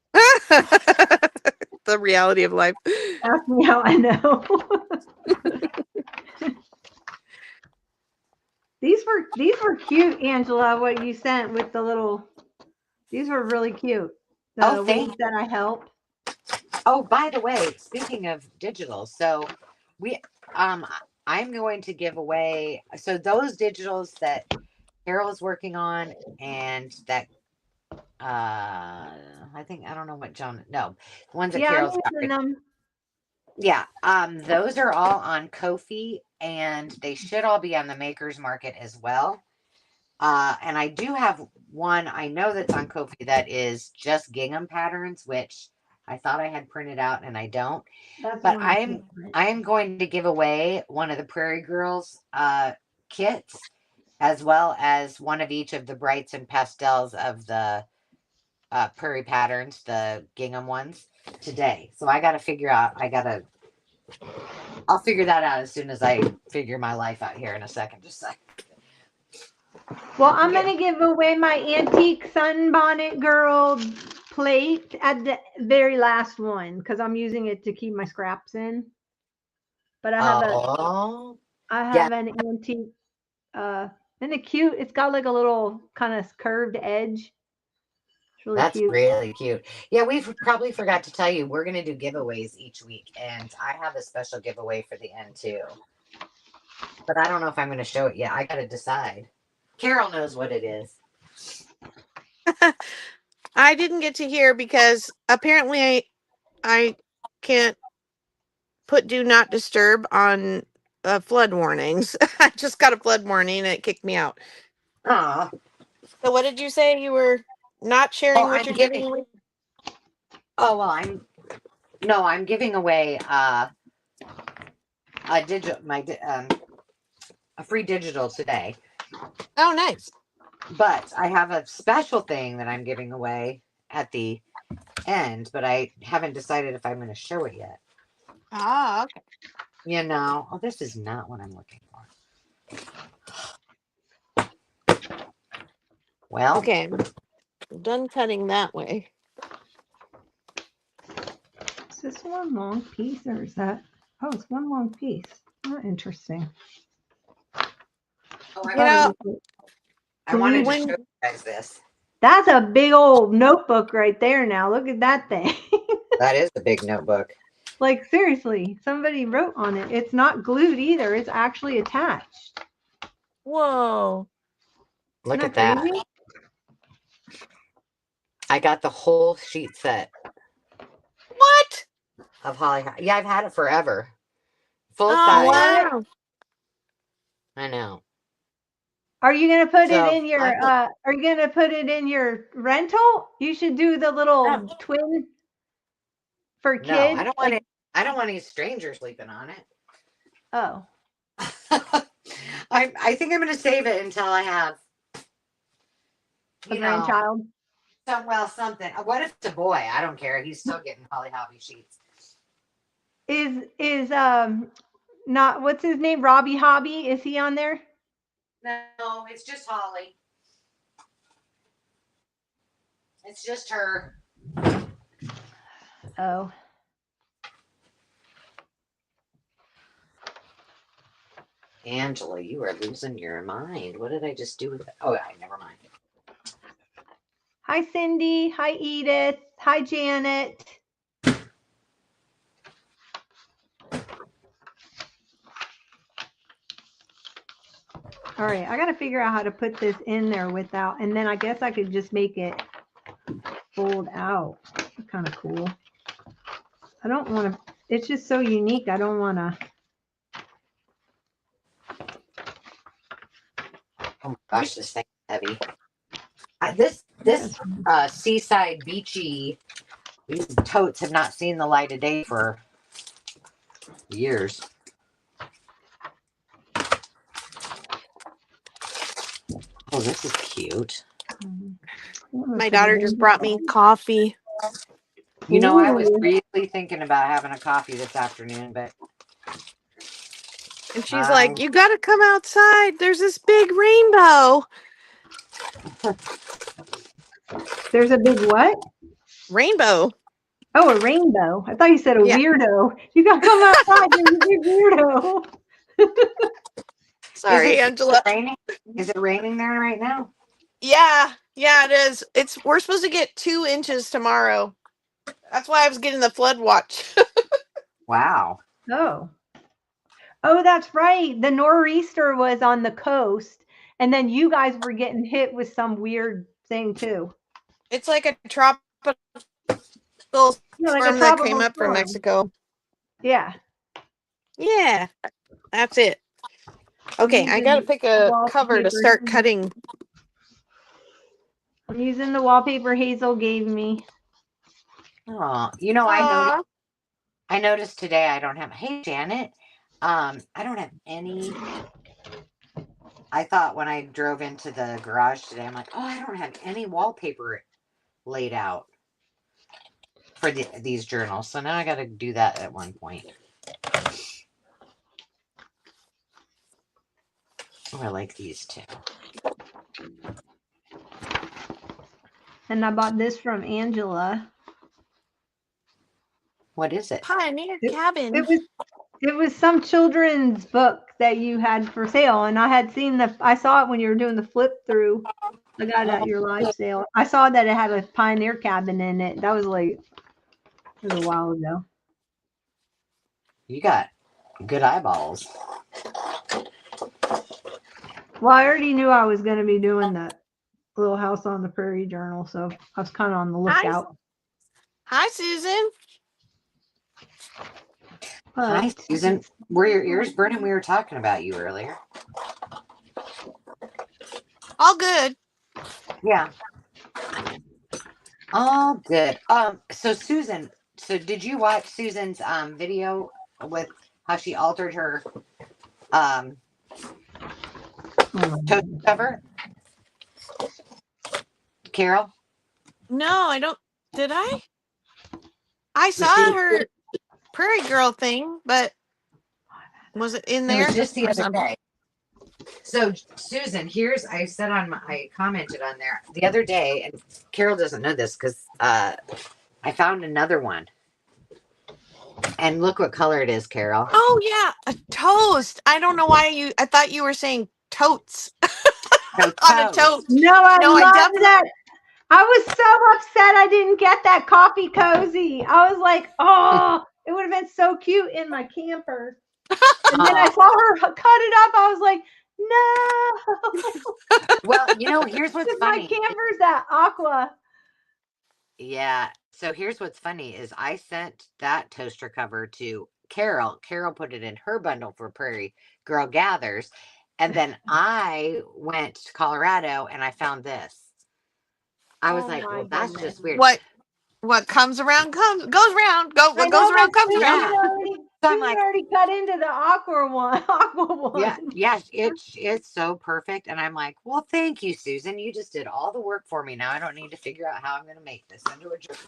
The reality of life. Ask me how I know. These were cute, Angela, what you sent with the little, these were really cute. The ones that I helped. Oh, by the way, speaking of digital, so I'm going to give away, so those digitals that Carol is working on, and that I don't know what John, no, the ones that Carol's got. Them. Yeah, those are all on Ko-fi, and they should all be on the Makers Market as well. And I do have one I know that's on Ko-fi that is just gingham patterns, which I thought I had printed out and I don't. But I'm going to give away one of the Prairie Girls kits, as well as one of each of the brights and pastels of the Prairie patterns, the gingham ones, today. So I got to figure out. I'll figure that out as soon as I figure my life out here in a second. Just a second. Well, I'm going to give away my antique sunbonnet girl plate at the very last one because I'm using it to keep my scraps in. But I have Oh, an antique. Isn't it cute? It's got like a little kind of curved edge. It's really that's cute. really cute. Yeah, we probably forgot to tell you we're going to do giveaways each week, and I have a special giveaway for the end too. But I don't know if I'm going to show it yet. I got to decide. Carol knows what it is. I didn't get to hear because apparently I can't put do not disturb on flood warnings. I just got a flood warning and it kicked me out. Oh, So what did you say? You were not sharing what I'm you're giving. giving away? Oh well, I'm giving away a free digital today. Oh, nice. But I have a special thing that I'm giving away at the end, but I haven't decided if I'm going to show it yet. Ah, okay. Oh, this is not what I'm looking for. Well, Okay, I'm done cutting that way. Is this one long piece or is that? Oh, it's one long piece. Oh, interesting. I wanted to when- show you guys this. That's a big old notebook right there now. Look at that thing. That is the big notebook. Like, seriously, somebody wrote on it. It's not glued either. It's actually attached. Whoa. Look Isn't at that. crazy? I got the whole sheet set What? of holly. Yeah, I've had it forever. Full Oh, size. wow. I know. Are you gonna put So, it in your are you gonna put it in your rental? You should do the little No. twin for kids. No, I don't want it. I don't want any strangers sleeping on it. Oh. I think I'm going to save it until I have A grandchild. Something. What if it's a boy? I don't care. He's still getting Holly Hobby sheets. Is not what's his name? Robbie Hobby? Is he on there? No, it's just Holly. It's just her. Oh. Angela, you are losing your mind. What did I just do with it? Oh, never mind. Hi, Cindy. Hi, Edith. Hi, Janet. All right, I got to figure out how to put this in there without, and then I guess I could just make it fold out. Kind of cool. I don't want to, it's just so unique. I don't want to. Oh my gosh, this thing's heavy. This seaside beachy, these totes have not seen the light of day for years. Oh, this is cute. My daughter just brought me coffee. You know, I was really thinking about having a coffee this afternoon, but And she's like, you got to come outside. There's this big rainbow. There's a big what? Rainbow. Oh, a rainbow. I thought you said a weirdo. You got to come outside. There's a big weirdo. Sorry, Angela. Is it raining there right now? Yeah, it is. We're supposed to get 2 inches tomorrow. That's why I was getting the flood watch. Wow. Oh, that's right. The nor'easter was on the coast, and then you guys were getting hit with some weird thing too. It's like a tropical storm that came up from Mexico. Yeah. Yeah, that's it. Okay, I got to pick a cover to start cutting. I'm using the wallpaper Hazel gave me. Oh, I noticed today I don't have. Hey, Janet. I don't have any. I thought when I drove into the garage today, I'm like, oh, I don't have any wallpaper laid out for these journals. So now I got to do that at one point. Oh, I like these too. And I bought this from Angela. What is it? Pioneer Cabin. It was some children's book that you had for sale, and I had seen I saw it when you were doing the flip through. I got it at your live sale. I saw that it had a pioneer cabin in it. That was like, it was a while ago. You got good eyeballs. Well, I already knew I was going to be doing the Little House on the Prairie journal, so I was kind of on the lookout. Hi, Susan. Hi, Susan. Were your ears burning? We were talking about you earlier. All good. Yeah. All good. So Susan, so did you watch Susan's video with how she altered her toast cover? Carol? No, I don't. Did I? I saw her Prairie Girl thing, but was it in there? It was just the other day. So Susan, I said I commented on there the other day, and Carol doesn't know this because I found another one. And look what color it is, Carol. Oh yeah, a toast. I don't know why I thought you were saying totes. No, On a toast. No, I No, love definitely. that. I was so upset I didn't get that coffee cozy. I was like, oh, it would have been so cute in my camper. And then I saw her cut it up. I was like, no. Well, here's what's funny. My camper's that aqua. Yeah. So here's what's funny is I sent that toaster cover to Carol. Carol put it in her bundle for Prairie Girl Gathers. And then I went to Colorado and I found this. I was like, well, that's just weird. What comes around goes around. What goes around comes around. So I'm like, already cut into the aqua one. Yeah, it's so perfect. And I'm like, well, thank you, Susan. You just did all the work for me. Now I don't need to figure out how I'm going to make this into a journal.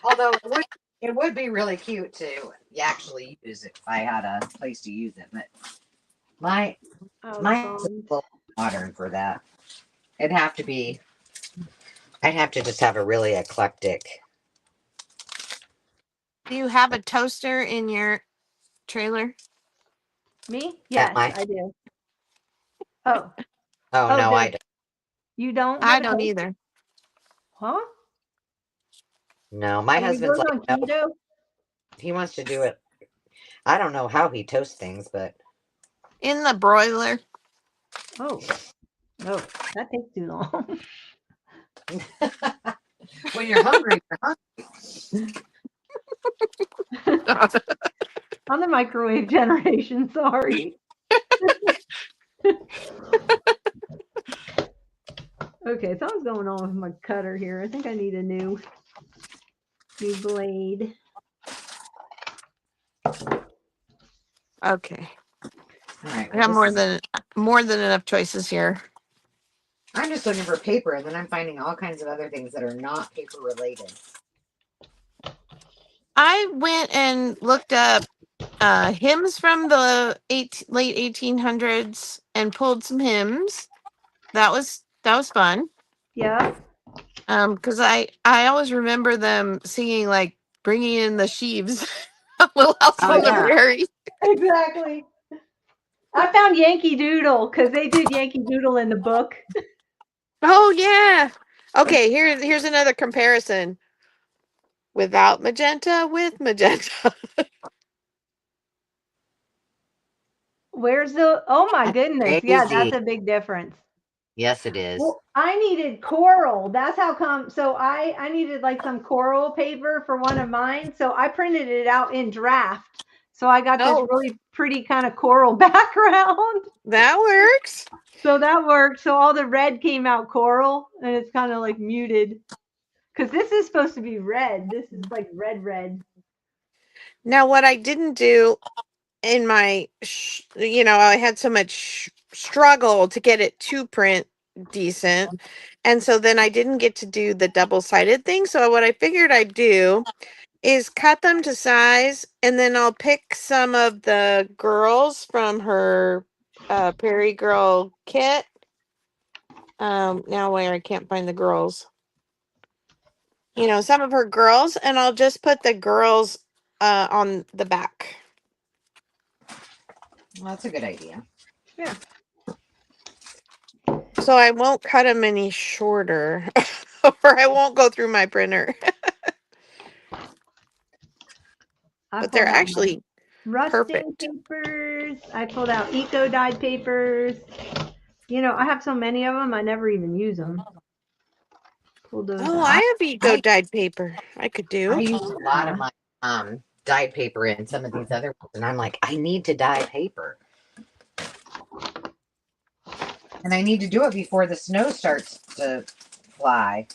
Although it would be really cute to actually use it if I had a place to use it. But my is a little modern for that. I'd have to just have a really eclectic. Do you have a toaster in your trailer? Me? Yes, I do. Oh, no, I don't. You don't? I don't either. Huh? No, my husband's like, no. He wants to do it. I don't know how he toasts things, but in the broiler. Oh, that takes too long. When you're hungry, you're hungry. I'm the microwave generation. Sorry. Okay, something's going on with my cutter here. I think I need a new blade. Okay. All right. I got more than enough choices here. I'm just looking for paper, and then I'm finding all kinds of other things that are not paper related. I went and looked up hymns from the late 1800s and pulled some hymns. That was fun. Yeah. Because I always remember them singing like bringing in the sheaves, Little House on the Prairie. Exactly. I found Yankee Doodle because they did Yankee Doodle in the book. Oh yeah. Okay, here's another comparison. Without magenta, with magenta. Where's the? Oh my goodness! Crazy. Yeah, that's a big difference. Yes, it is. Well, I needed coral. That's how come. So I needed like some coral paper for one of mine. So I printed it out in draft. So I got this really pretty kind of coral background. That works. So that worked. So all the red came out coral, and it's kind of like muted. Because this is supposed to be red. This is like red. Now, what I didn't do in my, I had so much struggle to get it to print decent. And so then I didn't get to do the double-sided thing. So what I figured I'd do is cut them to size, and then I'll pick some of the girls from her Prairie Girl kit. Now where I can't find the girls. Some of her girls, and I'll just put the girls on the back. Well, that's a good idea. Yeah. So I won't cut them any shorter, or I won't go through my printer. But they're actually rusting perfect. papers. I pulled out eco dyed papers. You know, I have so many of them, I never even use them. Pull those Oh, out. I have eco dyed paper. I could I do. use a lot of my dyed paper in some of these other ones, and I'm like, I need to dye paper. And I need to do it before the snow starts to fly.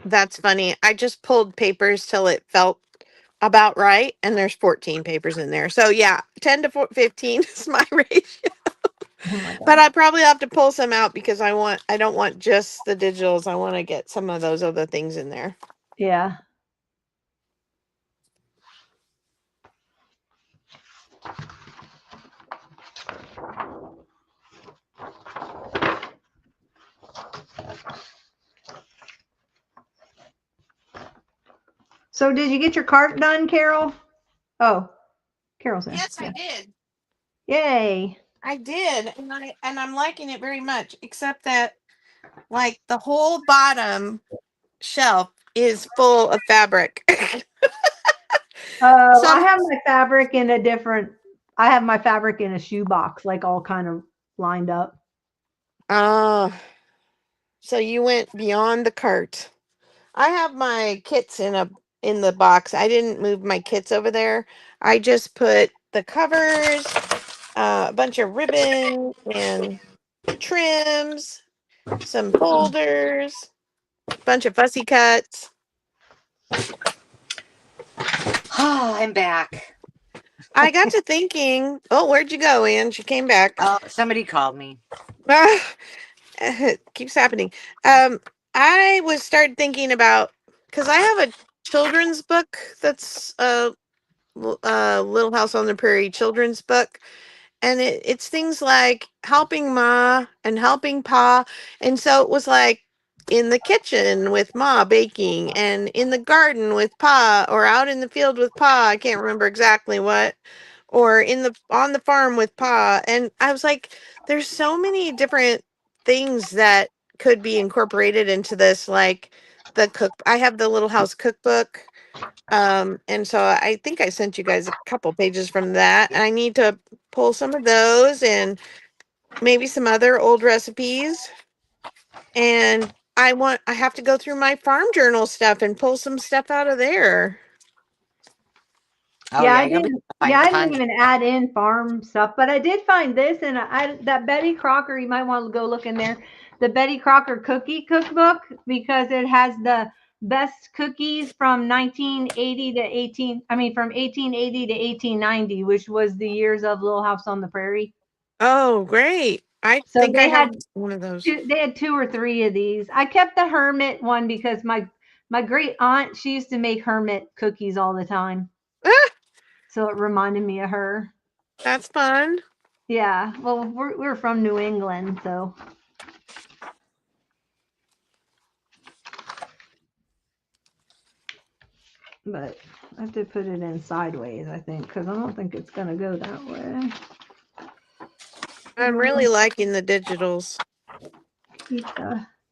That's funny. I just pulled papers till it felt about right, and there's 14 papers in there. So yeah, 10 to 15 is my ratio. Oh my But God. I probably have to pull some out because I don't want just the digitals. I want to get some of those other things in there. Yeah. So did you get your cart done, Carol? Oh, Carol's there. Yes, I Yeah. did. Yay. I did, and I'm liking it very much, except that like the whole bottom shelf is full of fabric. Oh, I Some have my fabric in a different. I have my fabric in a shoebox, like all kind of lined up. Oh, so you went beyond the cart. I have my kits in the box. I didn't move my kits over there. I just put the covers, a bunch of ribbon and trims, some folders, bunch of fussy cuts. I'm back. I got to thinking, oh, where'd you go, Ann? She came back. Oh, somebody called me. It keeps happening. I was started thinking about because I have a children's book that's Little House on the Prairie children's book, and it's things like helping Ma and helping Pa, and so it was like in the kitchen with Ma baking, and in the garden with Pa, or out in the field with Pa. I can't remember exactly what, or in the on the farm with Pa, and I was like, there's so many different things that could be incorporated into this, like the cook. I have the Little House cookbook, and so I think I sent you guys a couple pages from that. I need to pull some of those and maybe some other old recipes. And I have to go through my farm journal stuff and pull some stuff out of there. Oh Yeah, yeah, I you'll be didn't. able to Yeah, find I didn't tons. even add in farm stuff, but I did find this, and that Betty Crocker. You might want to go look in there. The Betty Crocker cookie cookbook, because it has the best cookies from 1980 to 18. I mean, from 1880 to 1890, which was the years of Little House on the Prairie. Oh, great. I So think I have one of those. they had 2 or 3 of these. I kept the hermit one because my great aunt, she used to make hermit cookies all the time. Ah, So it reminded me of her. that's fun. Yeah, well, we're from New England, so. But I have to put it in sideways, I think, because I don't think it's going to go that way. I'm really liking the digitals.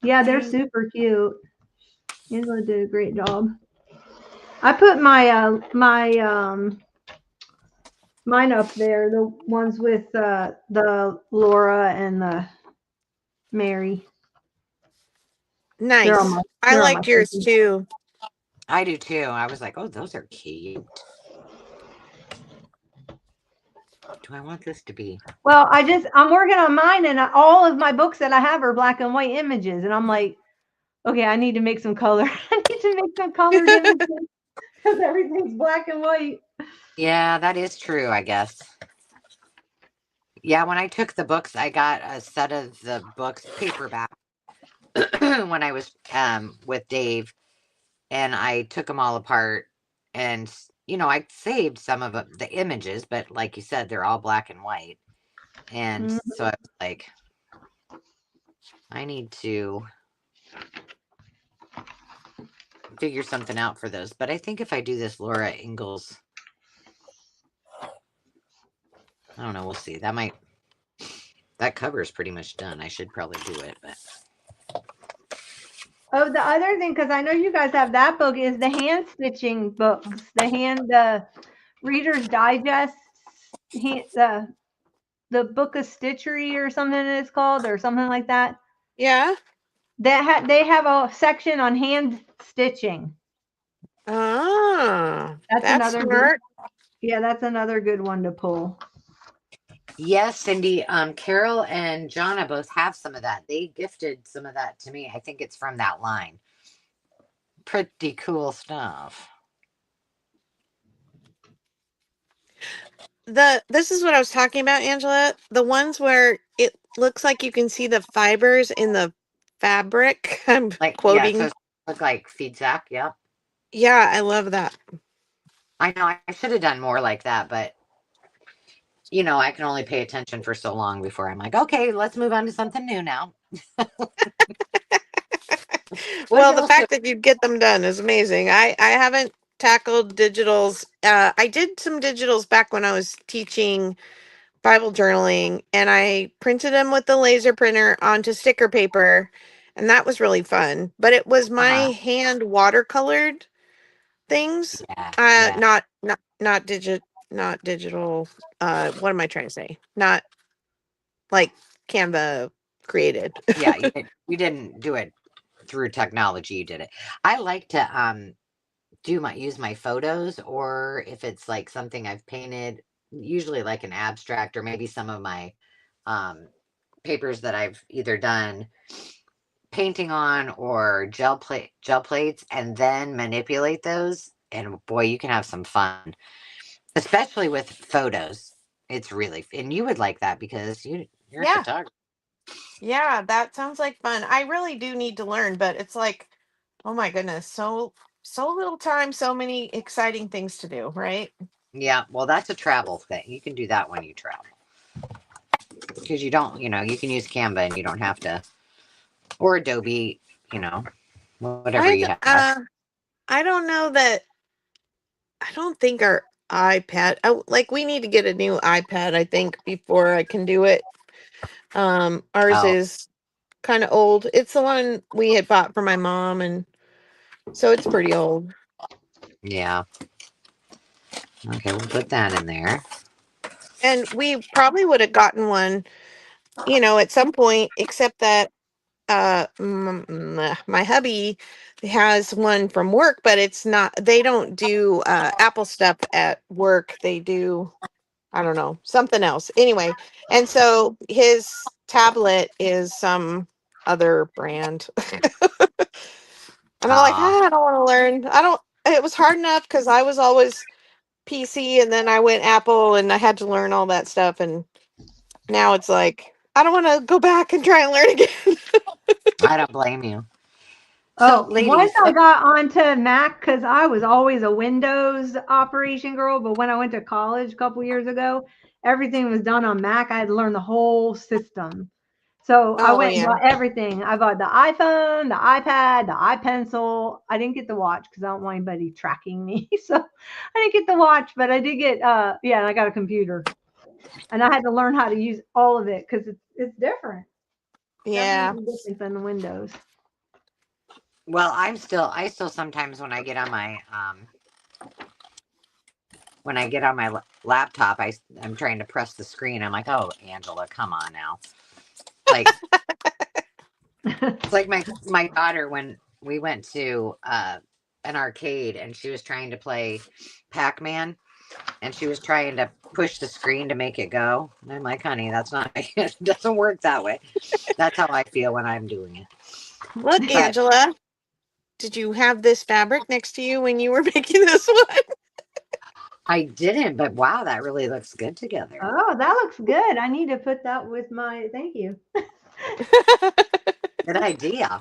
Yeah, they're super cute. Angela did a great job. I put mine up there, the ones with the Laura and the Mary. Nice. I they're on my liked yours cookie. too. I do too. I was like, oh, those are cute. Do I want this to be? Well, I'm working on mine, and all of my books that I have are black and white images, and I'm like, okay, I need to make some color. I need to make some colored images because everything's black and white. Yeah, that is true, I guess. Yeah, when I took the books, I got a set of the books paperback when I was with Dave, and I took them all apart and I saved some of the images, but like you said, they're all black and white. And so I was like, I need to figure something out for those. But I think if I do this Laura Ingalls, I don't know, we'll see. That cover is pretty much done. I should probably do it, but Oh, the other thing, because I know you guys have that book, is the hand stitching books, the Reader's Digest, the Book of Stitchery or something it's called, or something like that. Yeah. They have a section on hand stitching. Ah, That's that's another good, smart. yeah, that's another good one to pull. yes, Cindy, Carol and Jonna both have some of that. They gifted some of that to me. I think it's from that line. Pretty cool stuff. This is what I was talking about, Angela. The ones where it looks like you can see the fibers in the fabric. I'm Like, yeah, so quoting. look like feedback. Yeah. Yeah, I love that. I know I should have done more like that, but I can only pay attention for so long before I'm like, okay, let's move on to something new now. What Well, the else? fact that you get them done is amazing. I haven't tackled digitals. I did some digitals back when I was teaching Bible journaling, and I printed them with the laser printer onto sticker paper, and that was really fun. But it was my Uh-huh. hand watercolored things, Yeah, yeah, not digital. What am I trying to say? Not like Canva created. yeah. You didn't do it through technology. You did it. I like to use my photos, or if it's like something I've painted, usually like an abstract, or maybe some of my um papers that I've either done painting on or gel plates, and then manipulate those. And boy, you can have some fun, especially with photos. It's really, and you would like that because you're a Yeah. photographer. Yeah, that sounds like fun. I really do need to learn, but it's like, oh my goodness, so little time, so many exciting things to do, right? Yeah, well, that's a travel thing. You can do that when you travel because you don't, you can use Canva and you don't have to, or Adobe, you know, whatever I you have. I don't know that I don't think our iPad like we need to get a new iPad, I think, before I can do it. Ours Oh, is kind of old. It's the one we had bought for my mom, and so it's pretty old. yeah. Okay, we'll put that in there. And we probably would have gotten one, at some point, except that my hubby has one from work, but it's not, they don't do Apple stuff at work. They do, I don't know, something else. Anyway, and so his tablet is some other brand. And I'm like, Ah, I don't want to learn. I don't, it was hard enough because I was always PC and then I went Apple and I had to learn all that stuff. And now it's like, I don't want to go back and try and learn again. I don't blame you. So, Oh, once ladies, I got onto Mac, because I was always a Windows operation girl, but when I went to college a couple years ago, everything was done on Mac. I had to learn the whole system. So I Oh, went and yeah. bought everything. I bought the iPhone, the iPad, the iPencil. I didn't get the watch because I don't want anybody tracking me. So I didn't get the watch, but I did get yeah, and I got a computer. And I had to learn how to use all of it because it's different. Yeah. Definitely different than the Windows. well, I still sometimes when I get on my laptop, I'm trying to press the screen. I'm like, oh, Angela, come on now. Like, it's like my daughter when we went to an arcade and she was trying to play Pac-Man and she was trying to push the screen to make it go. And I'm like, honey, that's not it doesn't work that way. That's how I feel when I'm doing it. Look, But Angela, did you have this fabric next to you when you were making this one? I didn't, but wow, that really looks good together. Oh, that looks good. I need to put that with my thank you. Good idea.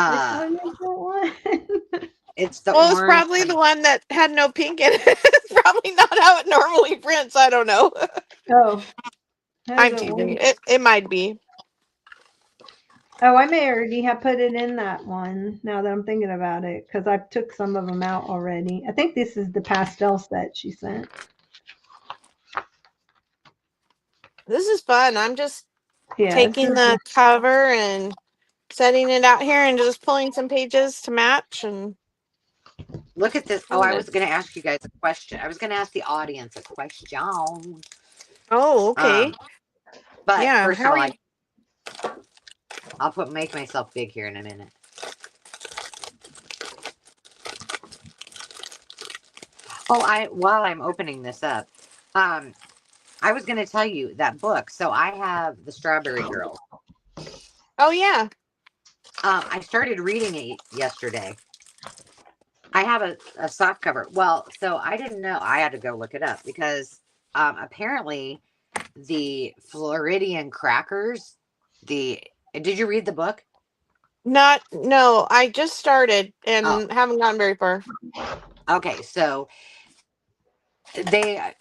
Which Uh one is that one? It's the Well, it's orange. probably the one that had no pink in it. It's probably not how it normally prints. I don't know. Oh, has I'm it teasing. one? It might be. Oh, I may already have put it in that one now that I'm thinking about it because I took some of them out already. I think this is the pastel set she sent. This is fun. I'm just Yeah, this taking is the cover and setting it out here and just pulling some pages to match. And Look at this. Oh, doing I it. was going to ask you guys a question. I was going to ask the audience a question. Oh, okay. But Yeah. first How of are all, you? I'll make myself big here in a minute. Oh, while I'm opening this up, I was going to tell you that book. So I have the Strawberry Girl. Oh, yeah. I started reading it yesterday. I have a soft cover. Well, so I didn't know. I had to go look it up because apparently the Floridian crackers. Did you read the book? No, I just started and Oh, haven't gotten very far. okay. So they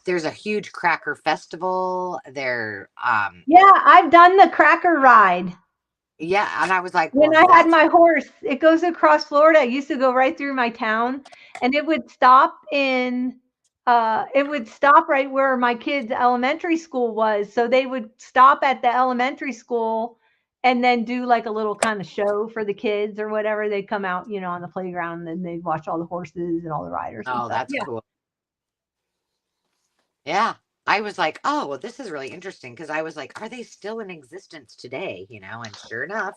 there's a huge cracker festival. yeah, I've done the cracker ride. Yeah, and I was like, When well, I had that's my horse, it goes across Florida. It used to go right through my town, and it would stop right where my kids' elementary school was. So they would stop at the elementary school and then do like a little kind of show for the kids or whatever. They'd come out, on the playground and they'd watch all the horses and all the riders and oh, stuff. that's Yeah. cool. Yeah. I was like, oh, well, this is really interesting because I was like, are they still in existence today? And sure enough,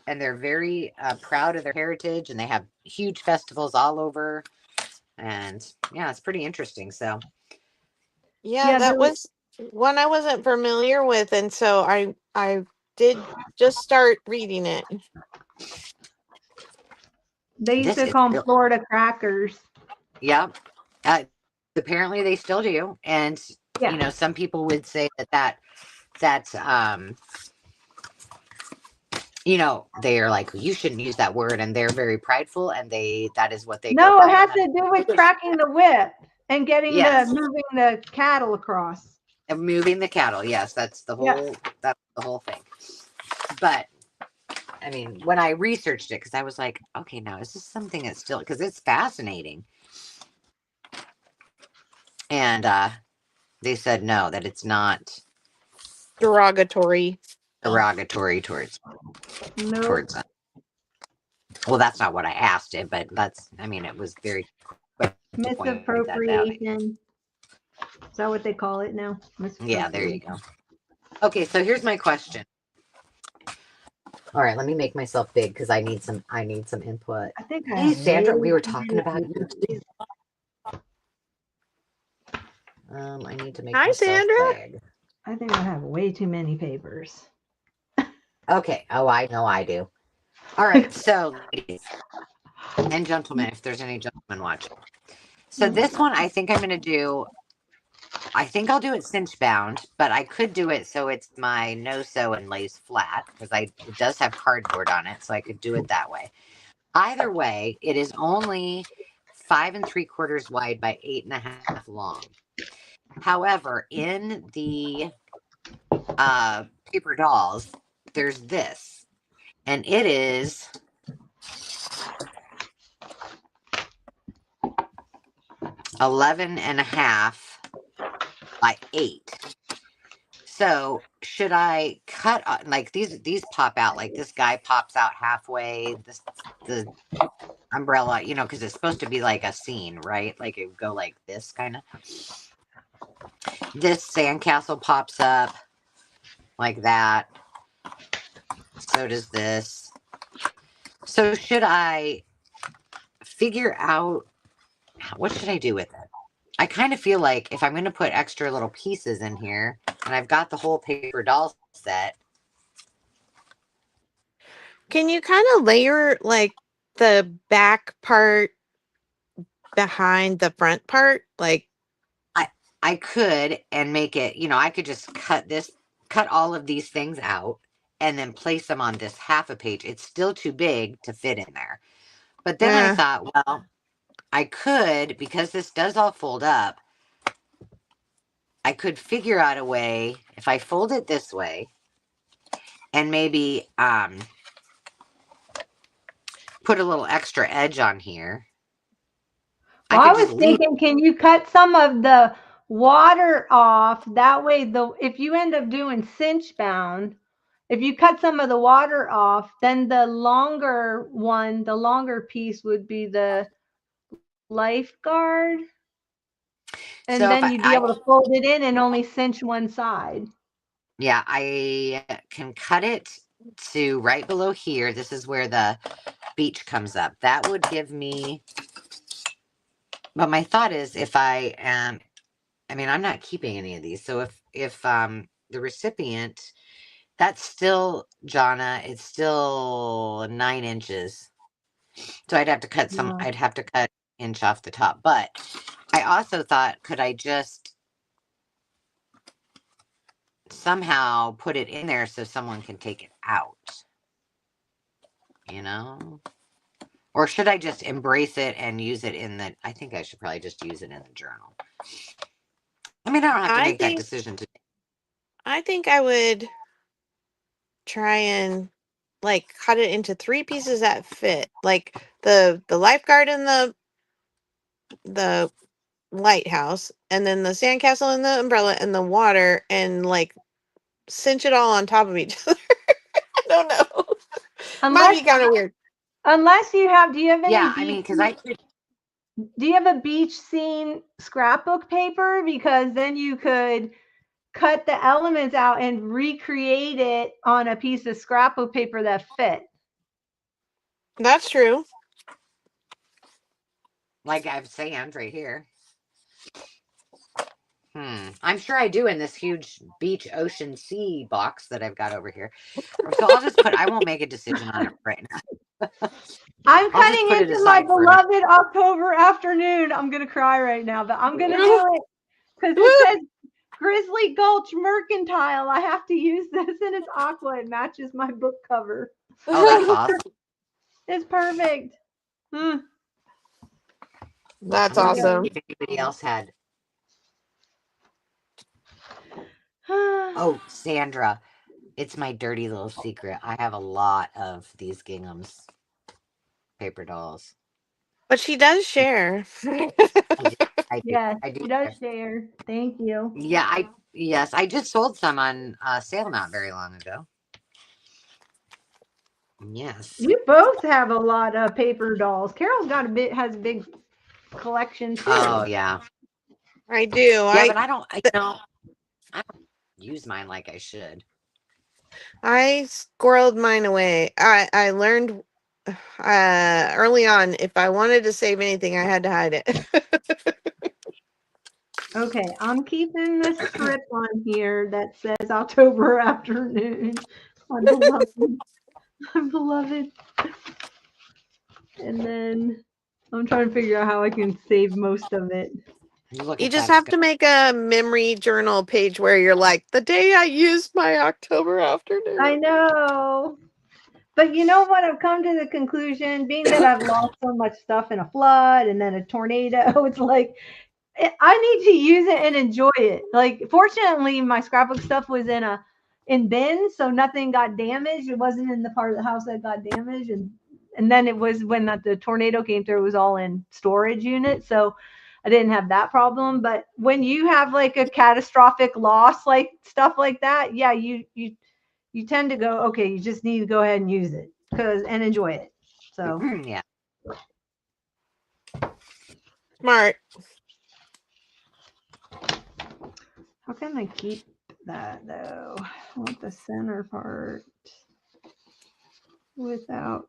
and they're very proud of their heritage and they have huge festivals all over. And yeah, it's pretty interesting. So, Yeah, Yeah, that was one I wasn't familiar with, and so I did just start reading it. they used this to is call them real. Florida crackers. Yeah. Apparently they still do. And, Yeah. some people would say that's, they are like, you shouldn't use that word. And they're very prideful and that is what they go No, it by. has to do with tracking the whip and Yes. moving the cattle across. And moving the cattle. Yes. That's the whole thing. But I mean, when I researched it, because I was like, okay, now is this something that's still, because it's fascinating. And they said no, that it's not Derogatory. derogatory towards Nope. them. Well, that's not what I asked it, but it was very quick to point that out. Misappropriation. Is that what they call it now? Yeah, there you go. Okay, so here's my question. All right, let me make myself big because I need some input. I think I Hey, have Sandra, way we were too talking many about you papers. too. I need to make Hi, myself Sandra. big. I think I have way too many papers. Okay. Oh, I know I do. All right, so ladies and gentlemen, if there's any gentlemen watching. So this one, I think I'll do it cinch bound, but I could do it so it's my no sew and lays flat because it does have cardboard on it, so I could do it that way. Either way, it is only 5 3/4 wide by 8.5 long. However, in the paper dolls, there's this, and it is 11.5 by 8. So should I cut like these pop out, like this guy pops out halfway, the umbrella, because it's supposed to be like a scene, right? Like it would go like this kind of. This sandcastle pops up like that. So does this. So should I figure out what should I do with it? I kind of feel like if I'm going to put extra little pieces in here, and I've got the whole paper doll set. Can you kind of layer like the back part behind the front part? Like I could and make it, I could just cut all of these things out and then place them on this half a page. It's still too big to fit in there. But then I thought, well, I could, because this does all fold up, I could figure out a way, if I fold it this way, and maybe put a little extra edge on here. Well, I I could was just leave. thinking, can you cut some of the water off? That way, if you end up doing cinch bound, if you cut some of the water off, then the longer piece would be the lifeguard. And So if then you'd be able to fold it in and only cinch one side. Yeah, I can cut it to right below here. This is where the beach comes up. That would give me, but my thought is if I am, I mean, I'm not keeping any of these. So if the recipient, that's still, Jonna, it's still 9 inches. So I'd have to cut Yeah. I'd have to cut inch off the top. But I also thought, could I just somehow put it in there so someone can take it out? You know? Or should I just embrace it and use it in the, I think I should probably just use it in the journal. I mean, I don't have to make that decision today. I think I would try and like cut it into 3 pieces that fit. Like the lifeguard and the lighthouse, and then the sandcastle and the umbrella and the water, and like cinch it all on top of each other. I don't know. Might be kind of weird. Unless you have, do you have any? Yeah, I mean, because do you have a beach scene scrapbook paper? Because then you could cut the elements out and recreate it on a piece of scrapbook paper that fit. That's true. Like I have sand right here. I'm sure I do in this huge beach, ocean, sea box that I've got over here. So I'll just I won't make a decision on it right now. I'm cutting into my beloved October afternoon. I'm going to cry right now, but I'm going to do it because it says Grizzly Gulch Mercantile. I have to use this, and it's aqua. It matches my book cover. Oh, that's awesome. It's perfect. That's awesome. If anybody else had. Oh, Sandra, it's my dirty little secret. I have a lot of these ginghams paper dolls. But she does share. I do. Yes, I do. she does share. Thank you. Yeah, I just sold some on sale not very long ago. Yes. We both have a lot of paper dolls. Carol's has a big collection too. Oh yeah. I do. Yeah, but I don't use mine like I should. I squirreled mine away. I learned early on, if I wanted to save anything, I had to hide it. Okay, I'm keeping the strip on here that says October afternoon. My beloved. My beloved. And then I'm trying to figure out how I can save most of it. You just have to make a memory journal page where you're like, the day I used my October afternoon. I know. But you know what? I've come to the conclusion, being that I've lost so much stuff in a flood and then a tornado, it's like, I need to use it and enjoy it. Like, fortunately, my scrapbook stuff was in bins, so nothing got damaged. It wasn't in the part of the house that got damaged. And then it was when the tornado came through, it was all in storage units. So I didn't have that problem. But when you have like a catastrophic loss, like stuff like that, yeah, you tend to go, okay, you just need to go ahead and use it and enjoy it. So yeah. Smart. How can I keep that though? I want the center part without.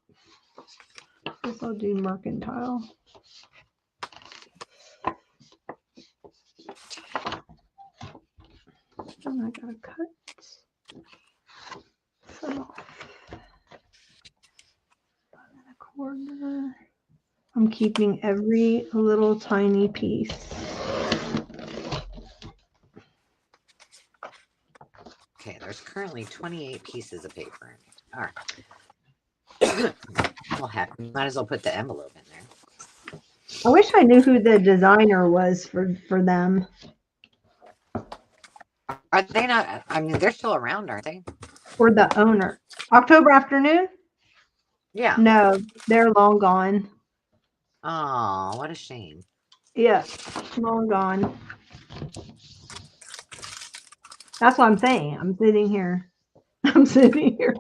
I guess I'll do mercantile. And I gotta cut some off. And a corner. I'm keeping every little tiny piece. Okay, there's currently 28 pieces of paper in it. All right. Well, heck, might as well put the envelope in there. I wish I knew who the designer was for them. Are they not? I mean, they're still around, aren't they? Or the owner. October Afternoon? Yeah. No, they're long gone. Oh, what a shame. Yeah, long gone. That's what I'm saying. I'm sitting here. I'm sitting here.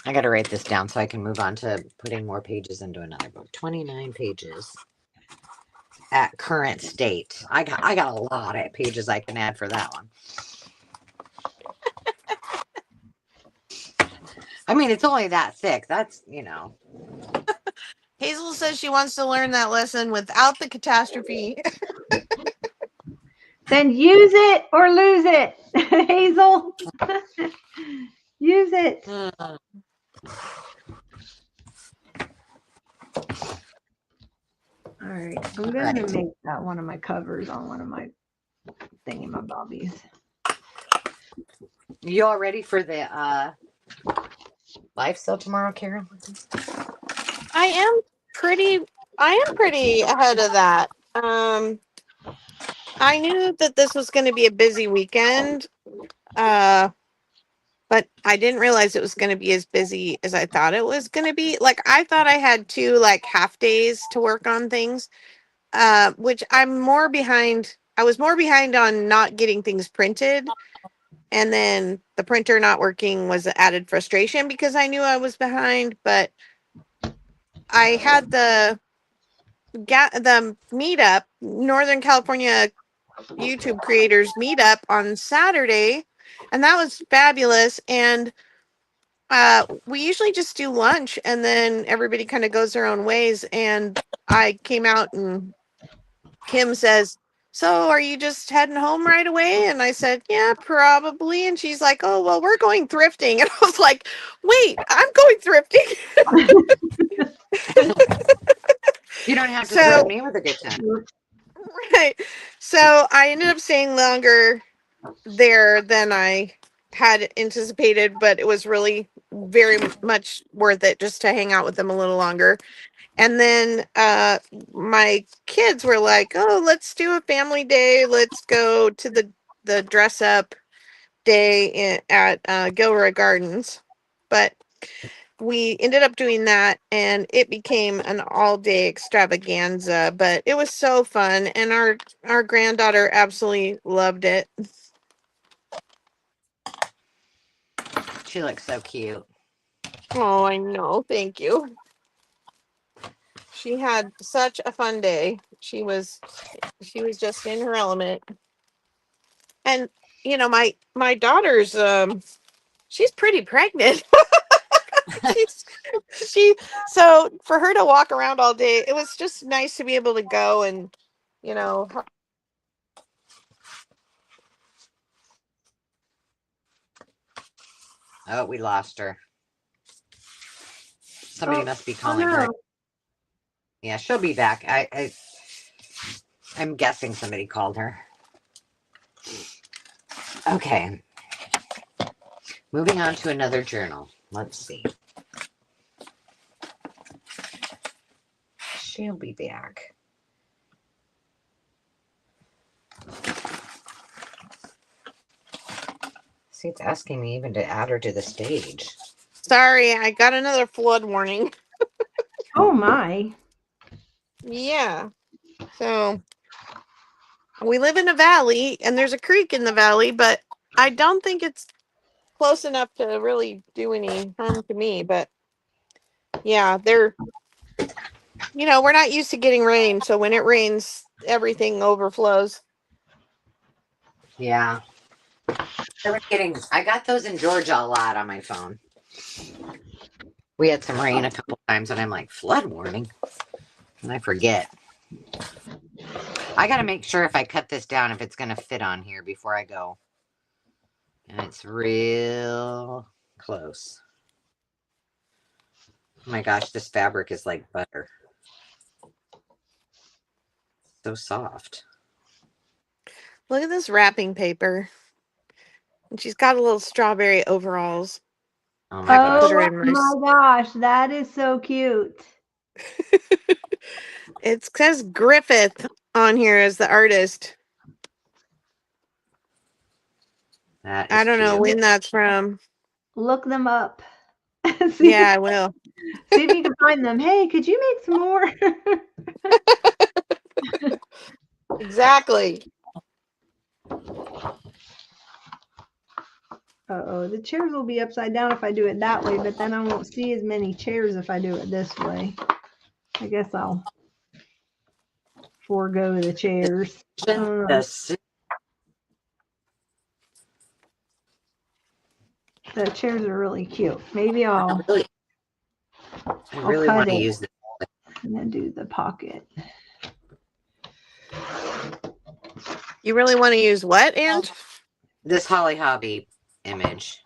I got to write this down so I can move on to putting more pages into another book. 29 pages at current state. I got a lot of pages I can add for that one. I mean, it's only that thick. That's, Hazel says she wants to learn that lesson without the catastrophe. Then use it or lose it, Hazel. Use it. All right, I'm going to make that one of my covers on one of my thingamabobbies. You all ready for the live sale tomorrow, Karen? I am pretty ahead of that. I knew that this was going to be a busy weekend, but I didn't realize it was going to be as busy as I thought it was going to be. Like, I thought I had 2 like half days to work on things, which I'm more behind. I was more behind on not getting things printed, and then the printer not working was an added frustration because I knew I was behind. But I had the meetup, Northern California YouTube creators meetup on Saturday, and that was fabulous. And we usually just do lunch and then everybody kind of goes their own ways. And I came out and Kim says, "So are you just heading home right away?" And I said, "Yeah, probably." And she's like, "Oh, well, we're going thrifting." And I was like, "Wait, I'm going thrifting?" You don't have to So, threaten me with a good time. right. So I ended up staying longer there than I had anticipated, but it was really very much worth it just to hang out with them a little longer. And then my kids were like, "Oh, let's do a family day. Let's go to the dress up day at Gilroy Gardens." But we ended up doing that and it became an all-day extravaganza, but it was so fun and our granddaughter absolutely loved it. She looks so cute. Oh, I know. Thank you. She had such a fun day. She was just in her element. And my daughter's she's pretty pregnant. she's she So for her to walk around all day, it was just nice to be able to go and you know Oh, we lost her. Somebody must be calling no. her. Yeah, she'll be back. I'm guessing somebody called her. Okay. Moving on to another journal. Let's see. She'll be back. See, it's asking me even to add her to the stage. Sorry, I got another flood warning. Oh my. Yeah. So we live in a valley and there's a creek in the valley, but I don't think it's close enough to really do any harm to me. But yeah, we're not used to getting rain, so when it rains, everything overflows. Yeah. I got those in Georgia a lot on my phone. We had some rain a couple times and I'm like, flood warning? And I forget. I got to make sure if I cut this down, if it's going to fit on here before I go. And it's real close. Oh my gosh, this fabric is like butter. So soft. Look at this wrapping paper. And she's got a little strawberry overalls. Oh my gosh. Put her Oh in my gosh, that is so cute. It says Griffith on here as the artist. That is I don't know cute. when that's from. Look them up. Yeah, I will. See if you can find them. Hey, could you make some more? Exactly. Uh-oh, the chairs will be upside down if I do it that way, but then I won't see as many chairs if I do it this way. I guess I'll forego the chairs. The The chairs are really cute. Maybe I'll I really cut want to it use this. and then do the pocket. You really want to use what, Ange? This Holly Hobby image.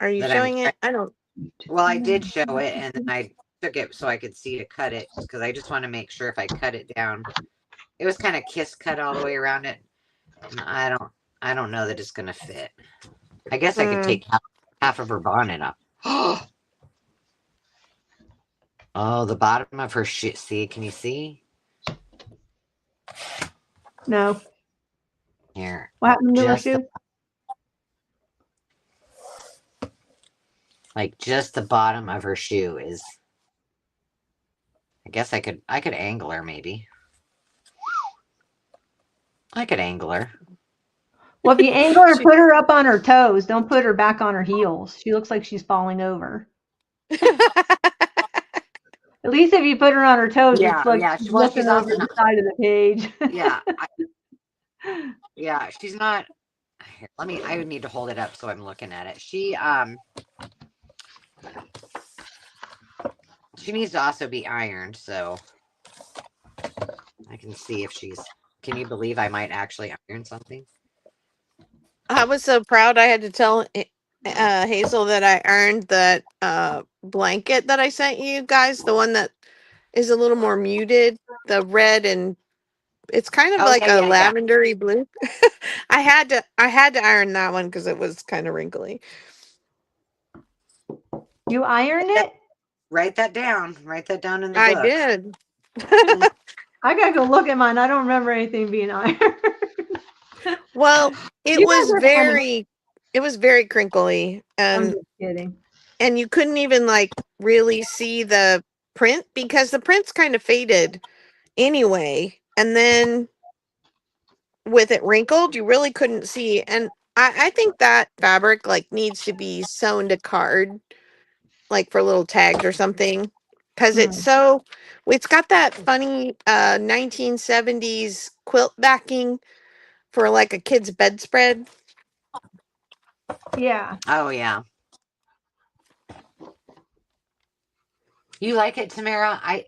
Are you that showing it? I don't. Well, I did show it, and then I took it so I could see to cut it, because I just want to make sure if I cut it down. It was kind of kiss cut all the way around it, and I don't know that it's gonna fit. I guess I could take half of her bonnet up. Oh, the bottom of her shoe. See, can you see? No. Here. What happened to her Just shoe? like just the bottom of her shoe is. I guess I could angle her maybe. I could angle her. Well, if you angle her, put her up on her toes. Don't put her back on her heels. She looks like she's falling over. At least if you put her on her toes, Yeah, it's like yeah. she's Well, looking she's over also the not. side of the page. Yeah. Yeah, she's not. Here, I would need to hold it up so I'm looking at it. She needs to also be ironed, so I can see if she's. Can you believe I might actually iron something? I was so proud. I had to tell Hazel that I earned that blanket that I sent you guys. The one that is a little more muted, the red, and it's kind of Oh, like yeah, a yeah, yeah. lavendery blue. I had to iron that one because it was kind of wrinkly. You ironed it? Write that down. Write that down in the I book. did. I gotta go look at mine. I don't remember anything being ironed. Well, it You was guys are funny. very crinkly, I'm just kidding. and you couldn't even like really see the print because the print's kind of faded anyway. And then with it wrinkled, you really couldn't see. And I think that fabric like needs to be sewn to card, like for little tags or something, because it's got that funny 1970s quilt backing for like a kid's bedspread. Yeah. Oh, yeah. You like it, Tamara? I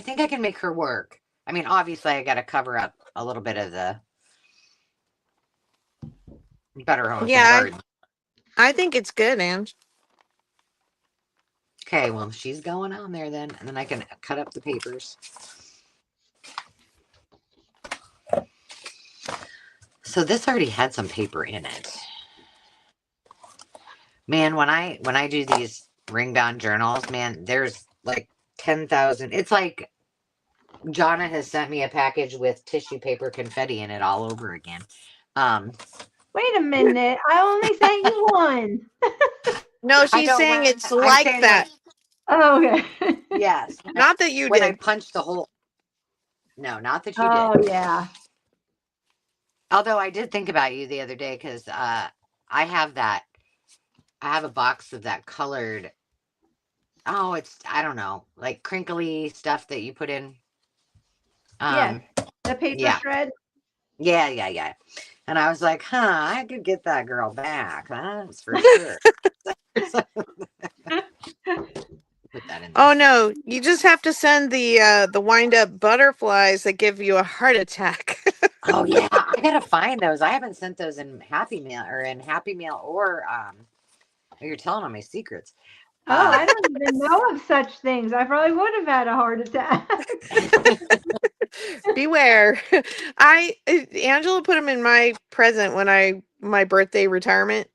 think I can make her work. I mean, obviously, I got to cover up a little bit of the better homes in the garden. I think it's good, Ange. Okay, well, she's going on there then, and then I can cut up the papers. So this already had some paper in it. Man, when I do these ring bound journals, man, there's like 10,000. It's like Jonna has sent me a package with tissue paper confetti in it all over again. Wait a minute. I only sent you one. No, she's saying it's like that. Oh, okay. Yes. Not that you when did. I punched the hole. No, not that you did. Oh, yeah. Although I did think about you the other day because I have a box of that colored. Oh, I don't know, like crinkly stuff that you put in. Yeah, the paper shred. Yeah. And I was like, I could get that girl back. That's for sure. Put that in there. Oh no, you just have to send the wind up butterflies that give you a heart attack. Oh yeah, I gotta find those. I haven't sent those in Happy Mail or you're telling all my secrets. Oh, I don't even know of such things. I probably would have had a heart attack. Beware. Angela put them in my present when my birthday retirement.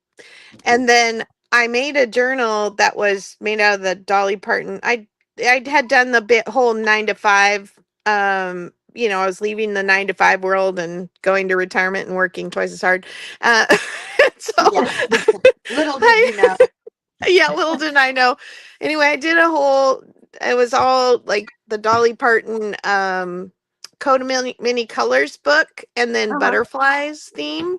And then I made a journal that was made out of the Dolly Parton. I had done the whole 9 to 5. I was leaving the 9 to 5 world and going to retirement and working twice as hard. So Yeah. Little did I, you know. yeah, little did I know. Anyway, I did it was all like the Dolly Parton Code of Many Colors book and then butterflies theme.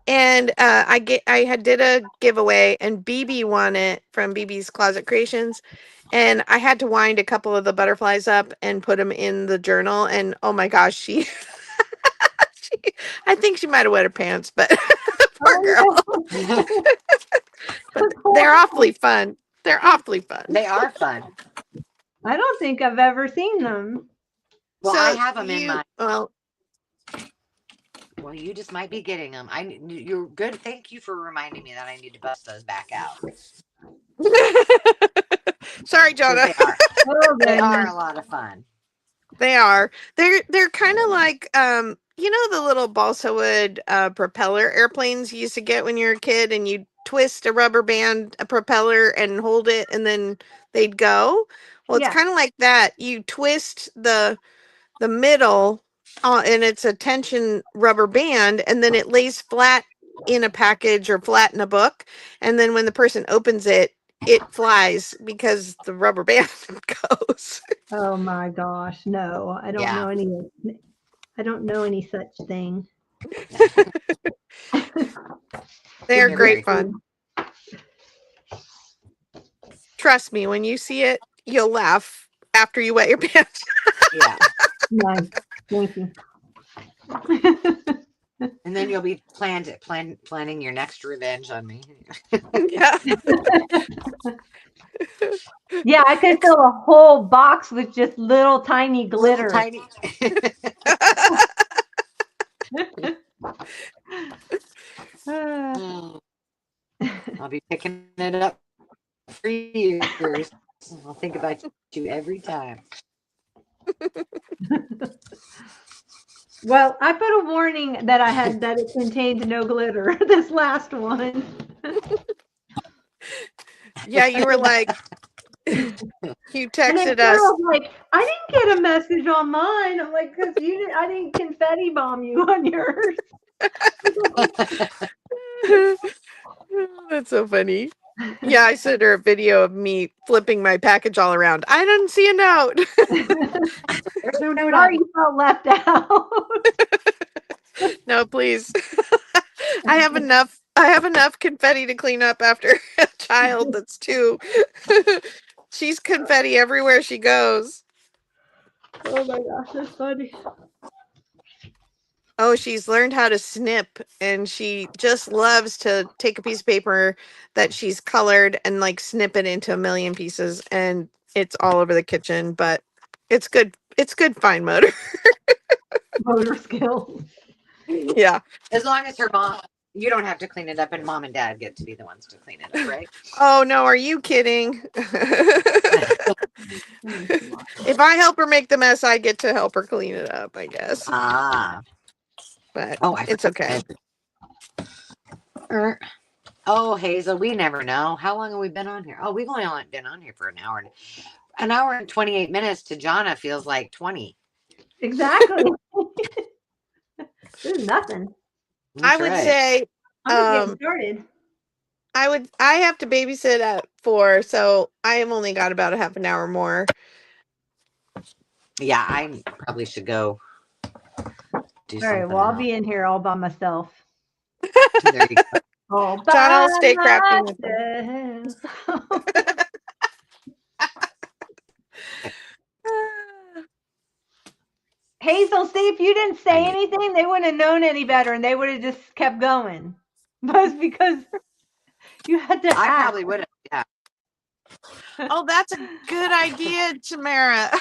And I did a giveaway and BB won it from BB's Closet Creations. And I had to wind a couple of the butterflies up and put them in the journal. And oh my gosh, she I think she might have wet her pants, but poor girl. But they're awfully fun. They're awfully fun. They are fun. I don't think I've ever seen them. Well, So I have them in my. Well, you just might be getting them. You're good. Thank you for reminding me that I need to bust those back out. Sorry, Jonah. They are a lot of fun. They are. They're kind of like the little balsa wood propeller airplanes you used to get when you were a kid, and you twist a rubber band a propeller and hold it, and then they'd go. Well, it's kind of like that. You twist the middle, and it's a tension rubber band, and then it lays flat in a package or flat in a book, and then when the person opens it, it flies because the rubber band goes. Oh my gosh, no. I don't know any I don't know any such thing. They're great fun. Trust me, when you see it, you'll laugh after you wet your pants. Yeah. Nice. Thank you. And then you'll be planning your next revenge on me. Yeah. Yeah, I could fill a whole box with just little tiny glitter. Tiny. I'll be picking it up for years. I'll think about you every time. Well, I put a warning that it contained no glitter. This last one. Yeah, you were like, you texted us. Like, I didn't get a message on mine. I'm like, because I didn't confetti bomb you on yours. That's so funny. Yeah, I sent her a video of me flipping my package all around. I didn't see a note. There's no note. Sorry, you felt left out. No, please. I have enough confetti to clean up after a child that's 2. She's confetti everywhere she goes. Oh my gosh, that's funny. Oh, she's learned how to snip, and she just loves to take a piece of paper that she's colored and like snip it into a million pieces, and it's all over the kitchen, but it's good. It's good fine motor. Motor skills. Yeah. As long as her mom, you don't have to clean it up, and mom and dad get to be the ones to clean it up, right? Oh no, are you kidding? If I help her make the mess, I get to help her clean it up, I guess. But it's okay. Oh, Hazel, we never know. How long have we been on here? Oh, we've only been on here for an hour. An hour and 28 minutes to Jonna feels like 20. Exactly. This is nothing. I would say I'm just getting started. I have to babysit at 4, so I have only got about a half an hour more. Yeah, I probably should go do something. All right, well, I'll be in here all by myself. There you go. All John, I'll stay crafting with Hazel, see, if you didn't say anything, they wouldn't have known any better, and they would have just kept going. But it's because you had to. I probably would have. Yeah. Oh, that's a good idea, Tamara.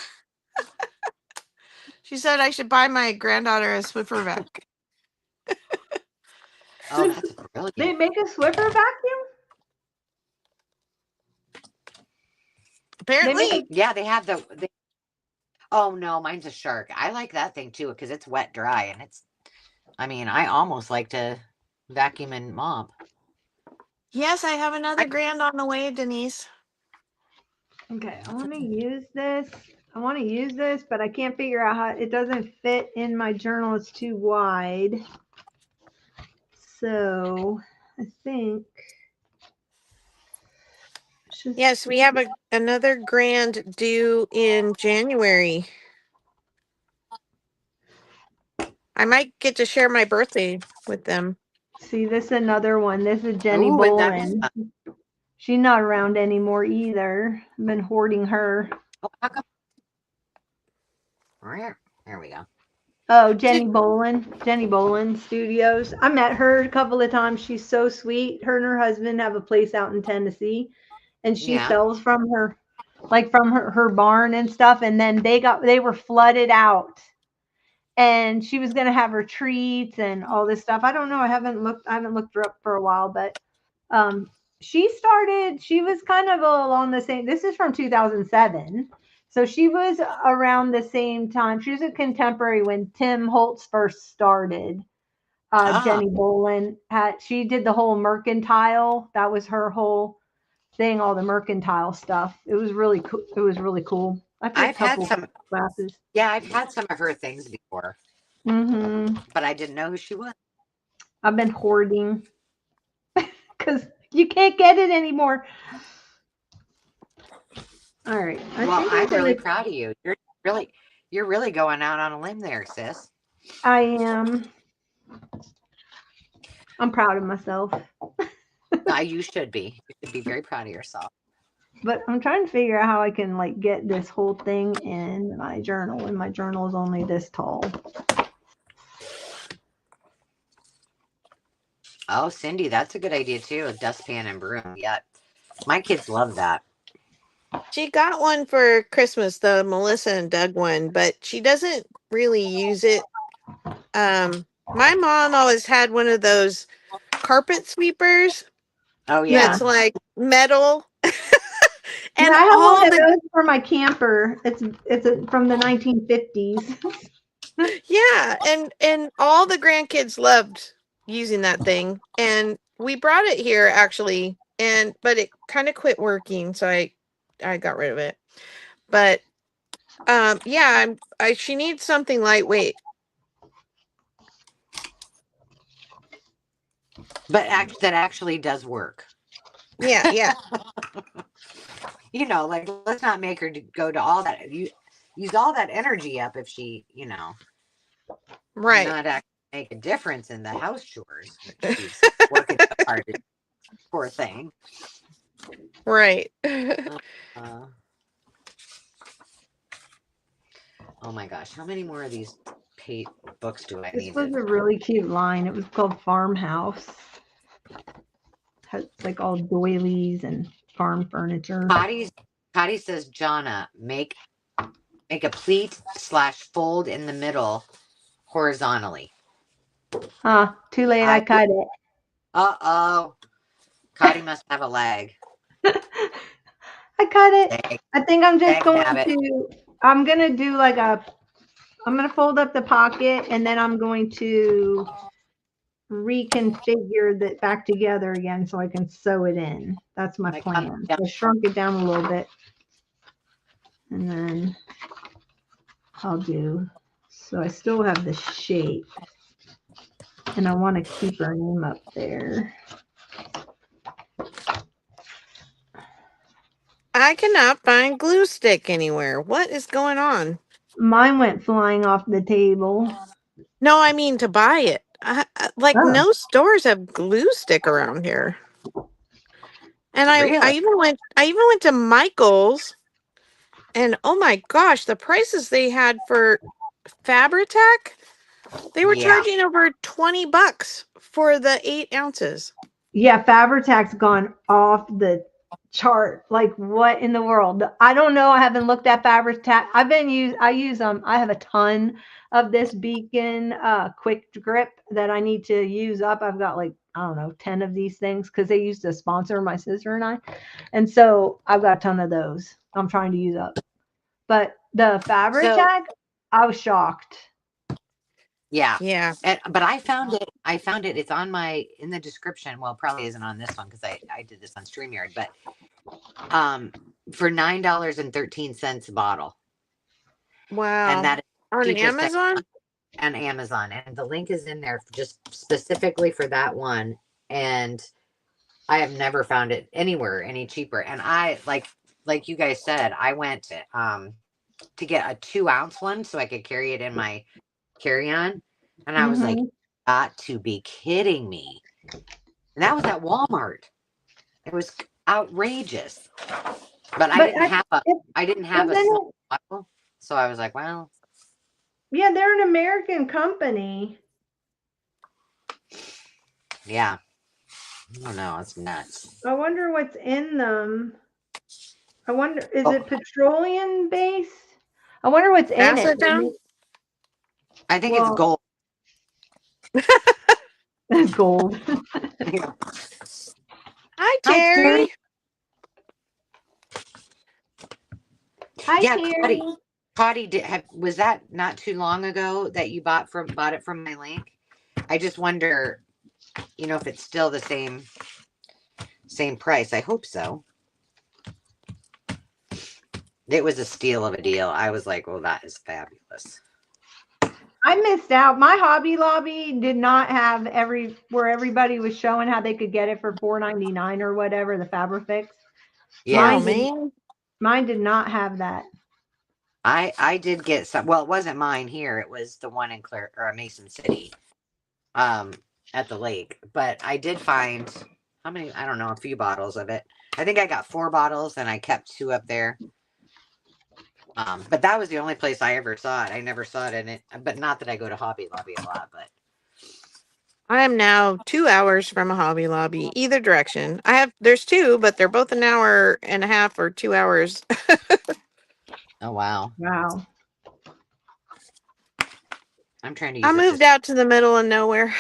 She said I should buy my granddaughter a Swiffer vac. Oh, that's brilliant. They make a Swiffer vacuum? Apparently. Yeah, they have Oh no, mine's a shark. I like that thing too because it's wet dry and I almost like to vacuum and mop. Yes, I have another grand on the way, Denise. Okay, I want to use this. But I can't figure out how it doesn't fit in my journal. It's too wide. So I think. Yes, we have another grand due in January. I might get to share my birthday with them. See, this is another one. This is Jenny Ooh, wouldn't that be Bolin. fun? She's not around anymore either. I've been hoarding her. Oh, how come? There we go. Oh, Jenny Bolin Studios. I met her a couple of times. She's so sweet. Her and her husband have a place out in Tennessee, and she Yeah. sells from her, like from her barn and stuff. And then they were flooded out, and she was gonna have retreats and all this stuff. I don't know. I haven't looked her up for a while, but she was kind of along the same. This is from 2007. So she was around the same time. She was a contemporary when Tim Holtz first started. Jenny Bolin she did the whole mercantile. That was her whole thing, all the mercantile stuff. It was really cool. I took a couple classes. Yeah, I've had some of her things before. But I didn't know who she was. I've been hoarding because you can't get it anymore. All right. I'm really proud of you. You're really going out on a limb there, sis. I am. I'm proud of myself. You should be. You should be very proud of yourself. But I'm trying to figure out how I can like get this whole thing in my journal, and my journal is only this tall. Oh, Cindy, that's a good idea too. A dustpan and broom. Yeah. My kids love that. She got one for Christmas, the Melissa and Doug one, but she doesn't really use it. My mom always had one of those carpet sweepers. Oh yeah. That's like metal. And I have one of those for my camper. It's from the 1950s. Yeah, and all the grandkids loved using that thing, and we brought it here actually, but it kind of quit working, so I got rid of it. But yeah, she needs something lightweight. But that actually does work. Yeah. Like let's not make her go to all that. Use all that energy up if she, right, not actually make a difference in the house chores. She's working hard, poor thing. Right. Oh my gosh, how many more of these books do I need? This was a really cute line. It was called Farmhouse. Has like all doilies and farm furniture. Patty says, Jonna, make a pleat/fold in the middle horizontally. Too late. I cut it. Uh-oh. Cotty must have a leg. I cut it. I think I'm just I'm going to do like I'm going to fold up the pocket, and then I'm going to reconfigure that back together again so I can sew it in. That's my plan. I shrunk it down a little bit, and then so I still have the shape, and I want to keep her name up there. I cannot find glue stick anywhere. What is going on? Mine went flying off the table. No, I mean to buy it. No stores have glue stick around here. And I even went to Michael's, and oh my gosh, the prices they had for Fabri-Tac, they were charging over $20 for the 8 ounces. Yeah, Fabri-Tac's gone off the chart. Like, what in the world? I don't know. I haven't looked at Fabri-Tac. I use them. I have a ton of this Beacon quick grip that I need to use up. I've got like, I don't know, 10 of these things because they used to sponsor my sister and I. And so I've got a ton of those I'm trying to use up. But the fabric So tag, I was shocked. yeah. Yeah. But I found it. It's on my in the description. Well, probably isn't on this one because I did this on StreamYard, but for $9.13 a bottle. And Wow. that is On cheapest Amazon? on Amazon. And the link is in there just specifically for that one. And I have never found it anywhere any cheaper. And I like you guys said, I went to get a 2-ounce one so I could carry it in my carry-on. And I was like, Mm-hmm. got to be kidding me. And that was at Walmart. It was outrageous. But I didn't have a small bottle. So I was like, well, yeah, they're an American company. yeah. I don't know. It's nuts. I wonder what's in them. I wonder, is Oh. it petroleum based? I wonder what's in it. Acetone? I think it's gold. Gold. Hi, Hi, Terry. Hi, Yeah, Terry. Cotty, was that not too long ago that you bought it from my link? I just wonder, if it's still the same price. I hope so. It was a steal of a deal. I was like, well, that is fabulous. I missed out. My Hobby Lobby did not have where everybody was showing how they could get it for $4.99 or whatever, the Fabrifix. Yeah. Mine did not have that. I did get some. Well, it wasn't mine here. It was the one in Mason City, at the lake. But I did find how many? I don't know, a few bottles of it. I think I got 4 bottles, and I kept 2 up there. But that was the only place I ever saw it. I never saw it in it. But not that I go to Hobby Lobby a lot. But I am now 2 hours from a Hobby Lobby, either direction. There's 2, but they're both an hour and a half or 2 hours. oh wow. Wow. I'm trying to use I moved out to the middle of nowhere.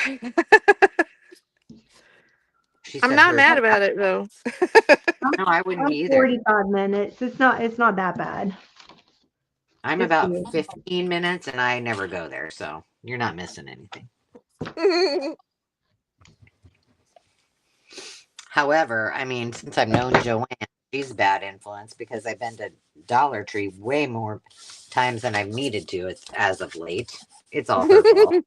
I'm not mad about it though. No, I wouldn't be either. 45 minutes. It's not that bad. I'm about 15 minutes and I never go there, so you're not missing anything. However, I mean, since I've known Joanne, she's a bad influence because I've been to Dollar Tree way more times than I've needed to as of late. It's all her fault.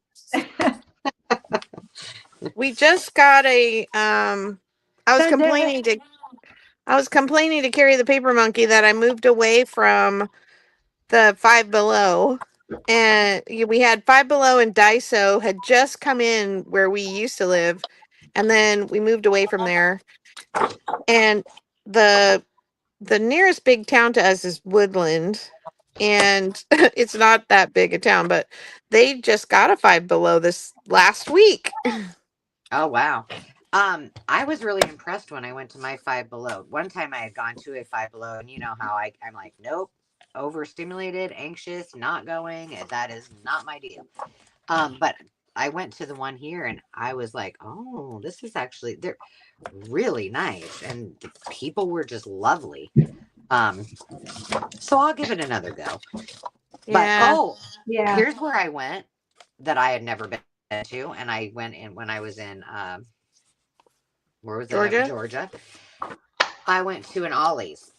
We just got I was complaining to Carrie the Paper Monkey that I moved away from the Five Below, and we had Five Below and Daiso had just come in where we used to live, and then we moved away from there, and the nearest big town to us is Woodland, and it's not that big a town, but they just got a Five Below this last week. Oh wow. I was really impressed when I went to my Five Below. One time I had gone to a Five Below, and you know how I'm like, nope, overstimulated, anxious, not going. That is not my deal. But I went to the one here, and I was like, oh, this is actually, they're really nice, and the people were just lovely. So I'll give it another go. Yeah. But here's where I went that I had never been to, and I went in when I was in where was that? Georgia. I went to an Ollie's.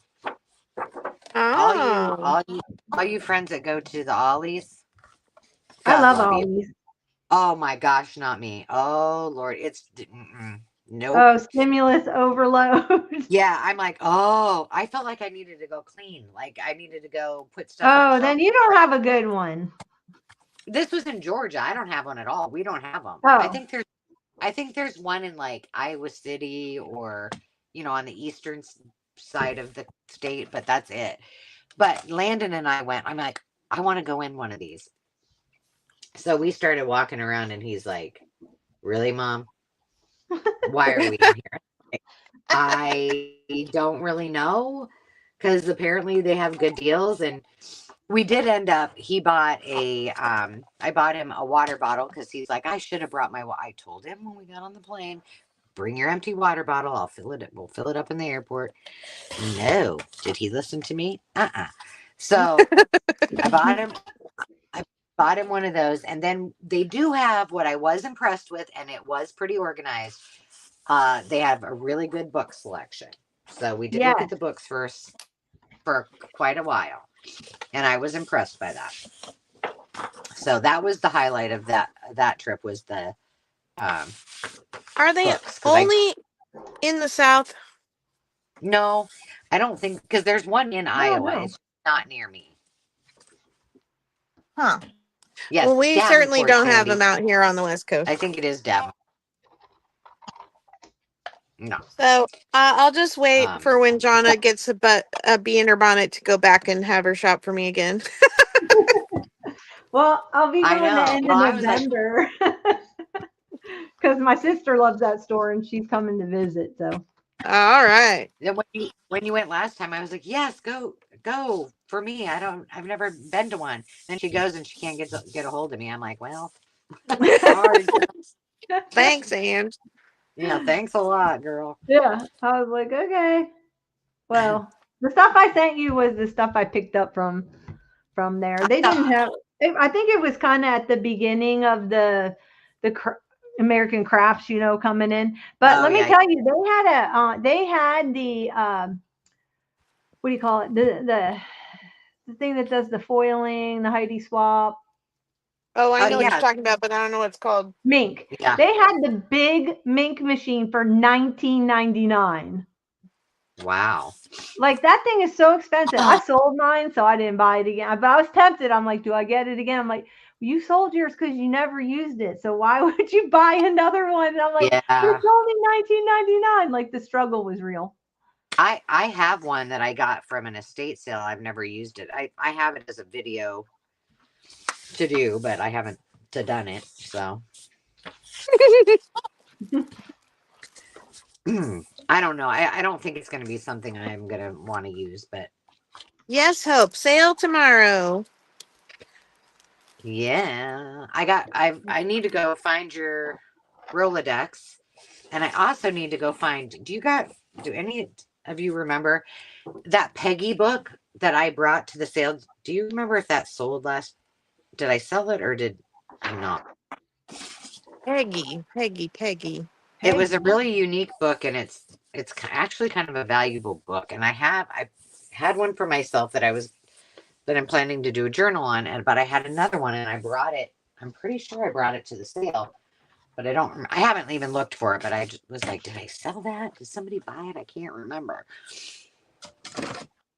Oh. All you friends that go to the Ollie's. I love Ollie's. Oh my gosh, not me. Oh Lord, it's nope. Oh, stimulus overload. Yeah, I'm like, oh, I felt like I needed to go clean. Like I needed to go put stuff. Oh, then you don't have a good one. This was in Georgia. I don't have one at all. We don't have them. Oh. I think there's one in like Iowa City or, on the eastern side of the state, but that's it. But Landon and I went, I'm like, I want to go in one of these. So we started walking around and he's like, really, Mom? Why are we in here? I don't really know, because apparently they have good deals. And we did end up, I bought him a water bottle because he's like, I should have brought I told him when we got on the plane, bring your empty water bottle. We'll fill it up in the airport. No. Did he listen to me? So I bought him. I bought him one of those, and then they do have what I was impressed with, and it was pretty organized. They have a really good book selection. So we did look Yes. at the books first for quite a while, and I was impressed by that. So that was the highlight of that trip was the Are they books. only in the South? No, I don't think because there's one in Iowa. no. It's not near me. Huh. Yes, Well, we certainly Davenport, don't have Sandy. them out here on the West Coast. I think it is Davenport. No. So I'll just wait for when Jonna gets a bee in her bonnet to go back and have her shop for me again. Well, I'll be I going know. the end Well, I of was like, November because my sister loves that store and she's coming to visit. So All right. then when you went last time, I was like, yes, go for me. I've never been to one. Then she goes and she can't get a hold of me. I'm like, well, sorry. Thanks, Ange. Yeah, thanks a lot, girl. yeah, I was like, okay. Well, the stuff I sent you was the stuff I picked up from there. They didn't have. I think it was kind of at the beginning of the American crafts, coming in. But let me tell you, they had the what do you call it? The thing that does the foiling, the Heidi swap. Oh, I know what you're talking about, but I don't know what it's called. Mink. Yeah. They had the big mink machine for $19.99. Wow. Like that thing is so expensive. I sold mine, so I didn't buy it again. But I was tempted. I'm like, do I get it again? I'm like, you sold yours because you never used it. So why would you buy another one? And I'm like, it's only $19.99. Like the struggle was real. I have one that I got from an estate sale. I've never used it. I have it as a video to do, but I haven't done it. So I don't know. I don't think it's going to be something I'm going to want to use, but yes, Hope. Sale tomorrow. yeah, I need to go find your Rolodex, and I also need to go find. Do any of you remember that Peggy book that I brought to the sale? Do you remember if that sold last? Did I sell it or did I not? Peggy. It was a really unique book, and it's actually kind of a valuable book. And I had one for myself that I'm planning to do a journal on, but I had another one, and I brought it. I'm pretty sure I brought it to the sale, but I haven't even looked for it. But I just was like, did I sell that? Did somebody buy it? I can't remember.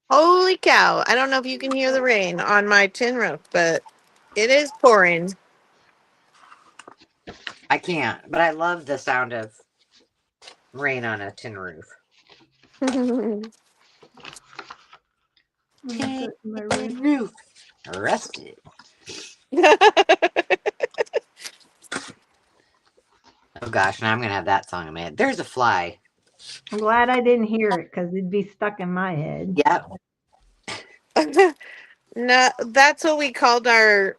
Holy cow! I don't know if you can hear the rain on my tin roof, but it is pouring. I can't, but I love the sound of rain on a tin roof. Tin roof arrested. Oh gosh, now I'm gonna have that song in my head. There's a fly. I'm glad I didn't hear it because it'd be stuck in my head. Yep. No, that's what we called our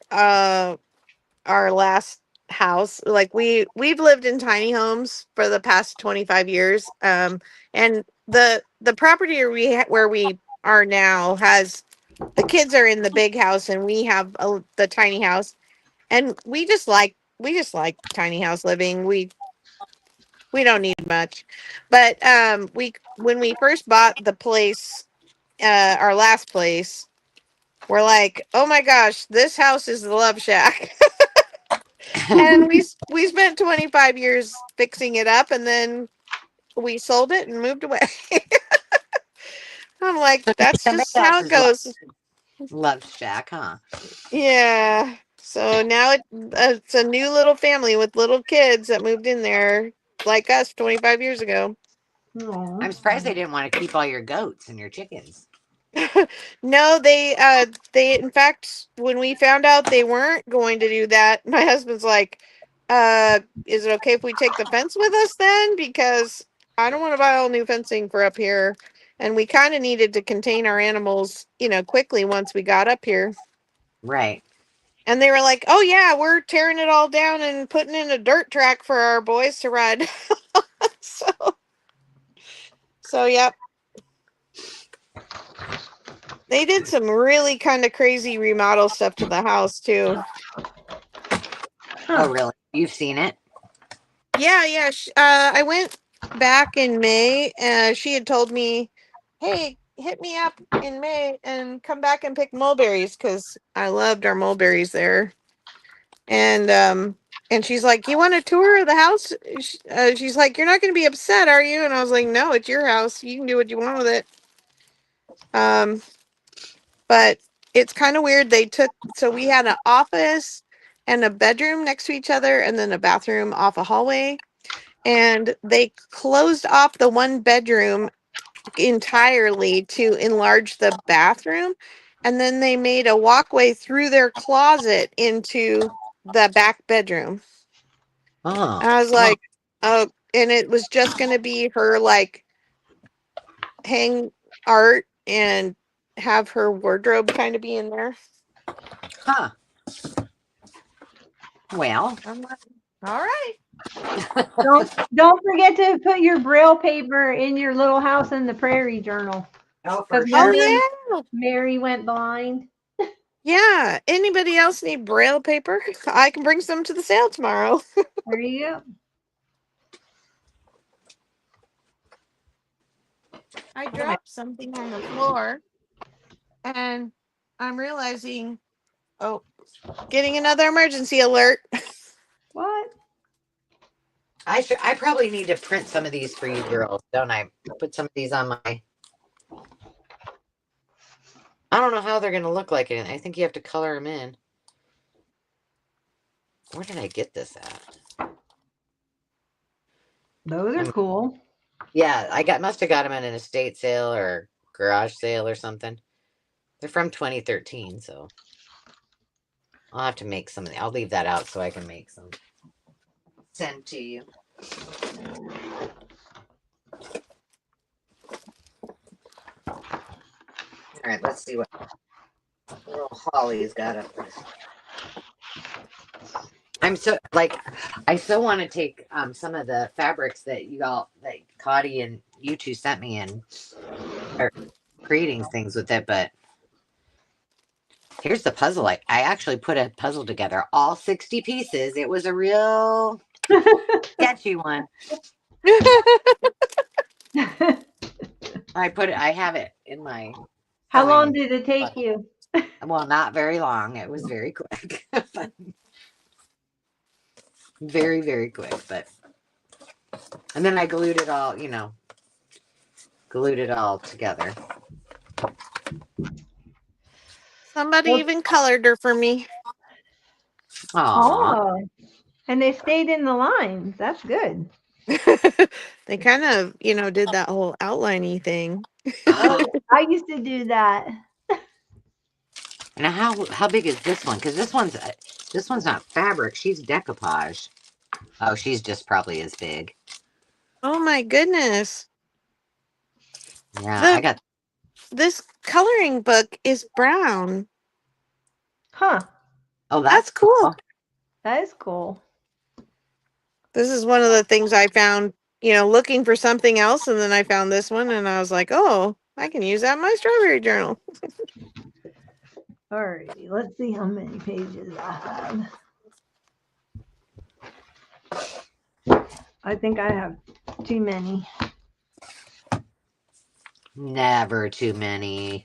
last house. Like we've lived in tiny homes for the past 25 years. And the property where we are now has the kids are in the big house and we have the tiny house, and we just like tiny house living. We don't need much. But when we first bought the place, our last place, we're like, oh my gosh, this house is the love shack. And we spent 25 years fixing it up, and then we sold it and moved away. I'm like, that's just how it goes. Love shack, huh? Yeah. So now it's a new little family with little kids that moved in there like us 25 years ago. Aww. I'm surprised they didn't want to keep all your goats and your chickens. No, they in fact, when we found out they weren't going to do that, my husband's like, is it okay if we take the fence with us then? Because I don't want to buy all new fencing for up here. And we kind of needed to contain our animals, quickly once we got up here. Right. And they were like, oh yeah, we're tearing it all down and putting in a dirt track for our boys to ride. so yep. They did some really kind of crazy remodel stuff to the house too. Oh, really? You've seen it? Yeah. I went back in May. She had told me, "Hey, hit me up in May and come back and pick mulberries," because I loved our mulberries there. And she's like, "You want a tour of the house?" She's like, "You're not going to be upset, are you?" And I was like, "No, it's your house. You can do what you want with it." But it's kind of weird. So we had an office and a bedroom next to each other, and then a bathroom off a hallway. And they closed off the one bedroom entirely to enlarge the bathroom. And then they made a walkway through their closet into the back bedroom. Oh. And I was like, oh, and it was just going to be her like hang art and have her wardrobe kind of be in there. Huh. Well. I'm like, all right. Don't forget to put your Braille paper in your little house in the Prairie journal. Oh, for Oh, sure. yeah. Mary went blind. Yeah. Anybody else need Braille paper? I can bring some to the sale tomorrow. There you go. I dropped something on the floor and I'm realizing, oh, getting another emergency alert. What? I probably need to print some of these for you girls, don't I? Put some of these on my. I don't know how they're going to look like it. I think you have to color them in. Where did I get this at? Those are cool. Yeah, must have got them at an estate sale or garage sale or something. They're from 2013, so I'll have to make some. I'll leave that out so I can make some. Send to you. All right, let's see what little Holly's got up there. I'm so like, I so want to take some of the fabrics that you all, that Cotty and you two sent me and are creating things with it, but here's the puzzle. I actually put a puzzle together, all 60 pieces. It was a real sketchy one. I have it in my. How long did it take you? Well, not very long. It was very quick. Very, very quick, but. And then I glued it all, glued it all together. Somebody even colored her for me. Aww. Oh, and they stayed in the lines. That's good. They kind of, did that whole outliney thing. Oh, I used to do that. now how big is this one? Because this one's not fabric. She's decoupage. Oh, she's just probably as big. Oh my goodness. Yeah, The- I got. This coloring book is brown. Huh. Oh, That's cool. That is cool. This is one of the things I found, looking for something else. And then I found this one and I was like, oh, I can use that in my strawberry journal. All righty. Let's see how many pages I have. I think I have too many. Never too many.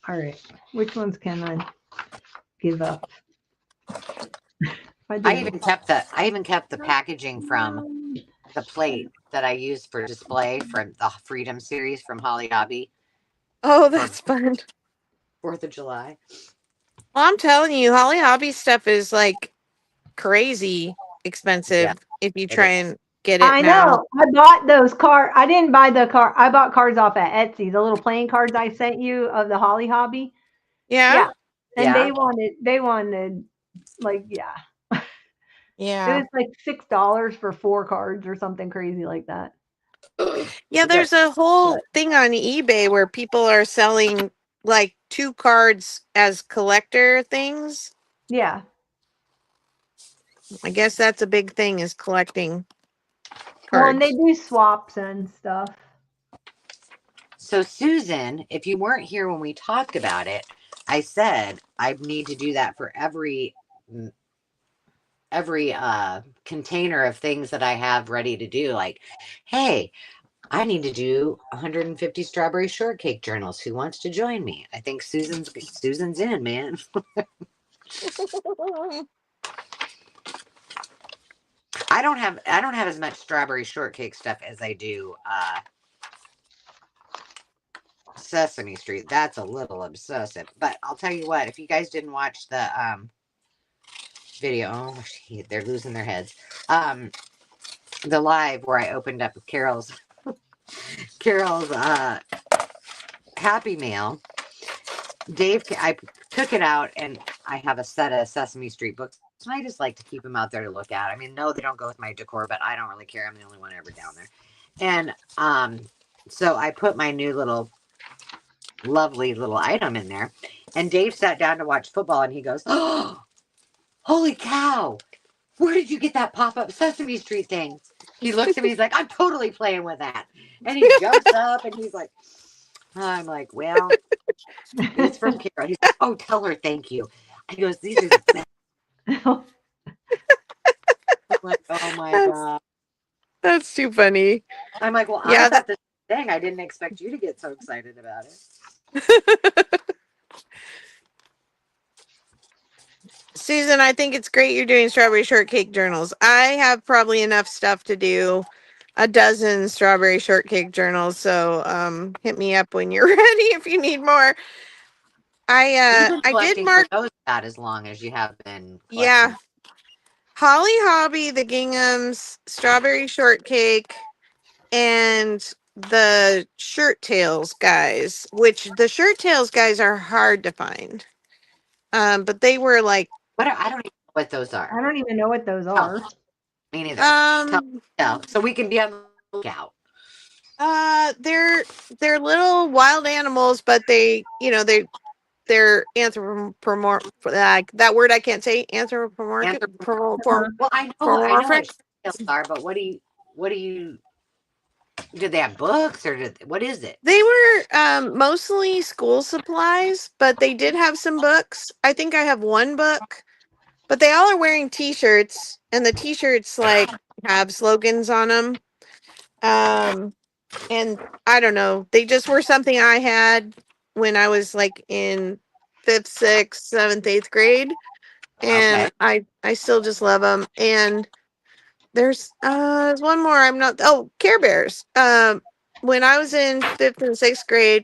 All right. Which ones can I give up? I even kept the packaging from the plate that I used for display from the Freedom series from Holly Hobby. Oh, that's fun. 4th of July. Well, I'm telling you, Holly Hobby stuff is like crazy expensive if you try and get it I now. know. I bought those cards. I didn't buy the card. I bought cards off at Etsy, the little playing cards I sent you of the Holly Hobby. Yeah. And Yeah. they wanted like, yeah. Yeah. It was like $6 for 4 cards or something crazy like that. Yeah, there's a whole thing on eBay where people are selling like 2 cards as collector things. Yeah. I guess that's a big thing, is collecting cards. Well, and they do swaps and stuff. So Susan, if you weren't here when we talked about it, I said I need to do that for every container of things that I have ready to do. Like, hey, I need to do 150 strawberry shortcake journals. Who wants to join me? I think Susan's in, man. I don't have as much strawberry shortcake stuff as I do Sesame Street. That's a little obsessive. But I'll tell you what, if you guys didn't watch the video, oh shit, they're losing their heads. The live where I opened up Carol's Happy Meal. Dave, I took it out and I have a set of Sesame Street books. And I just like to keep them out there to look at. I mean, no, they don't go with my decor, but I don't really care. I'm the only one ever down there. And so I put my new lovely little item in there. And Dave sat down to watch football and he goes, "Oh, holy cow. Where did you get that pop-up Sesame Street thing?" He looks at me, he's like, "I'm totally playing with that." And he jumps up and he's like, I'm like, "Well, it's from Carol." He's like, "Oh, tell her thank you." He goes, "These are the best." I'm like, "Oh my God." That's too funny. I'm like, "Well, Yeah, I thought this thing, I didn't expect you to get so excited about it." Susan, I think it's great you're doing strawberry shortcake journals. I have probably enough stuff to do a dozen strawberry shortcake journals. So hit me up when you're ready if you need more. You've been I did collecting mark, for those about as long as you have been collecting. yeah, Holly Hobby, the ginghams, strawberry shortcake, and the shirt tails guys, which the shirt tails guys are hard to find. But they were like, I don't even know what those are. I don't even know what those Oh, are. me neither. Tell, so we can be on the lookout. they're little wild animals, but they're anthropomorphic. Like that word I can't say. Anthropomorphic. Well, I know what tails are, but what do you? Did they have books or what is it? They were mostly school supplies, but they did have some books. I think I have one book, but they all are wearing T-shirts, and the T-shirts like have slogans on them. And I don't know, they just were something I had when I was like in 5th, 6th, 7th, 8th grade, and I still just love them. And there's one more. I'm not. Oh, Care Bears. When I was in 5th and 6th grade,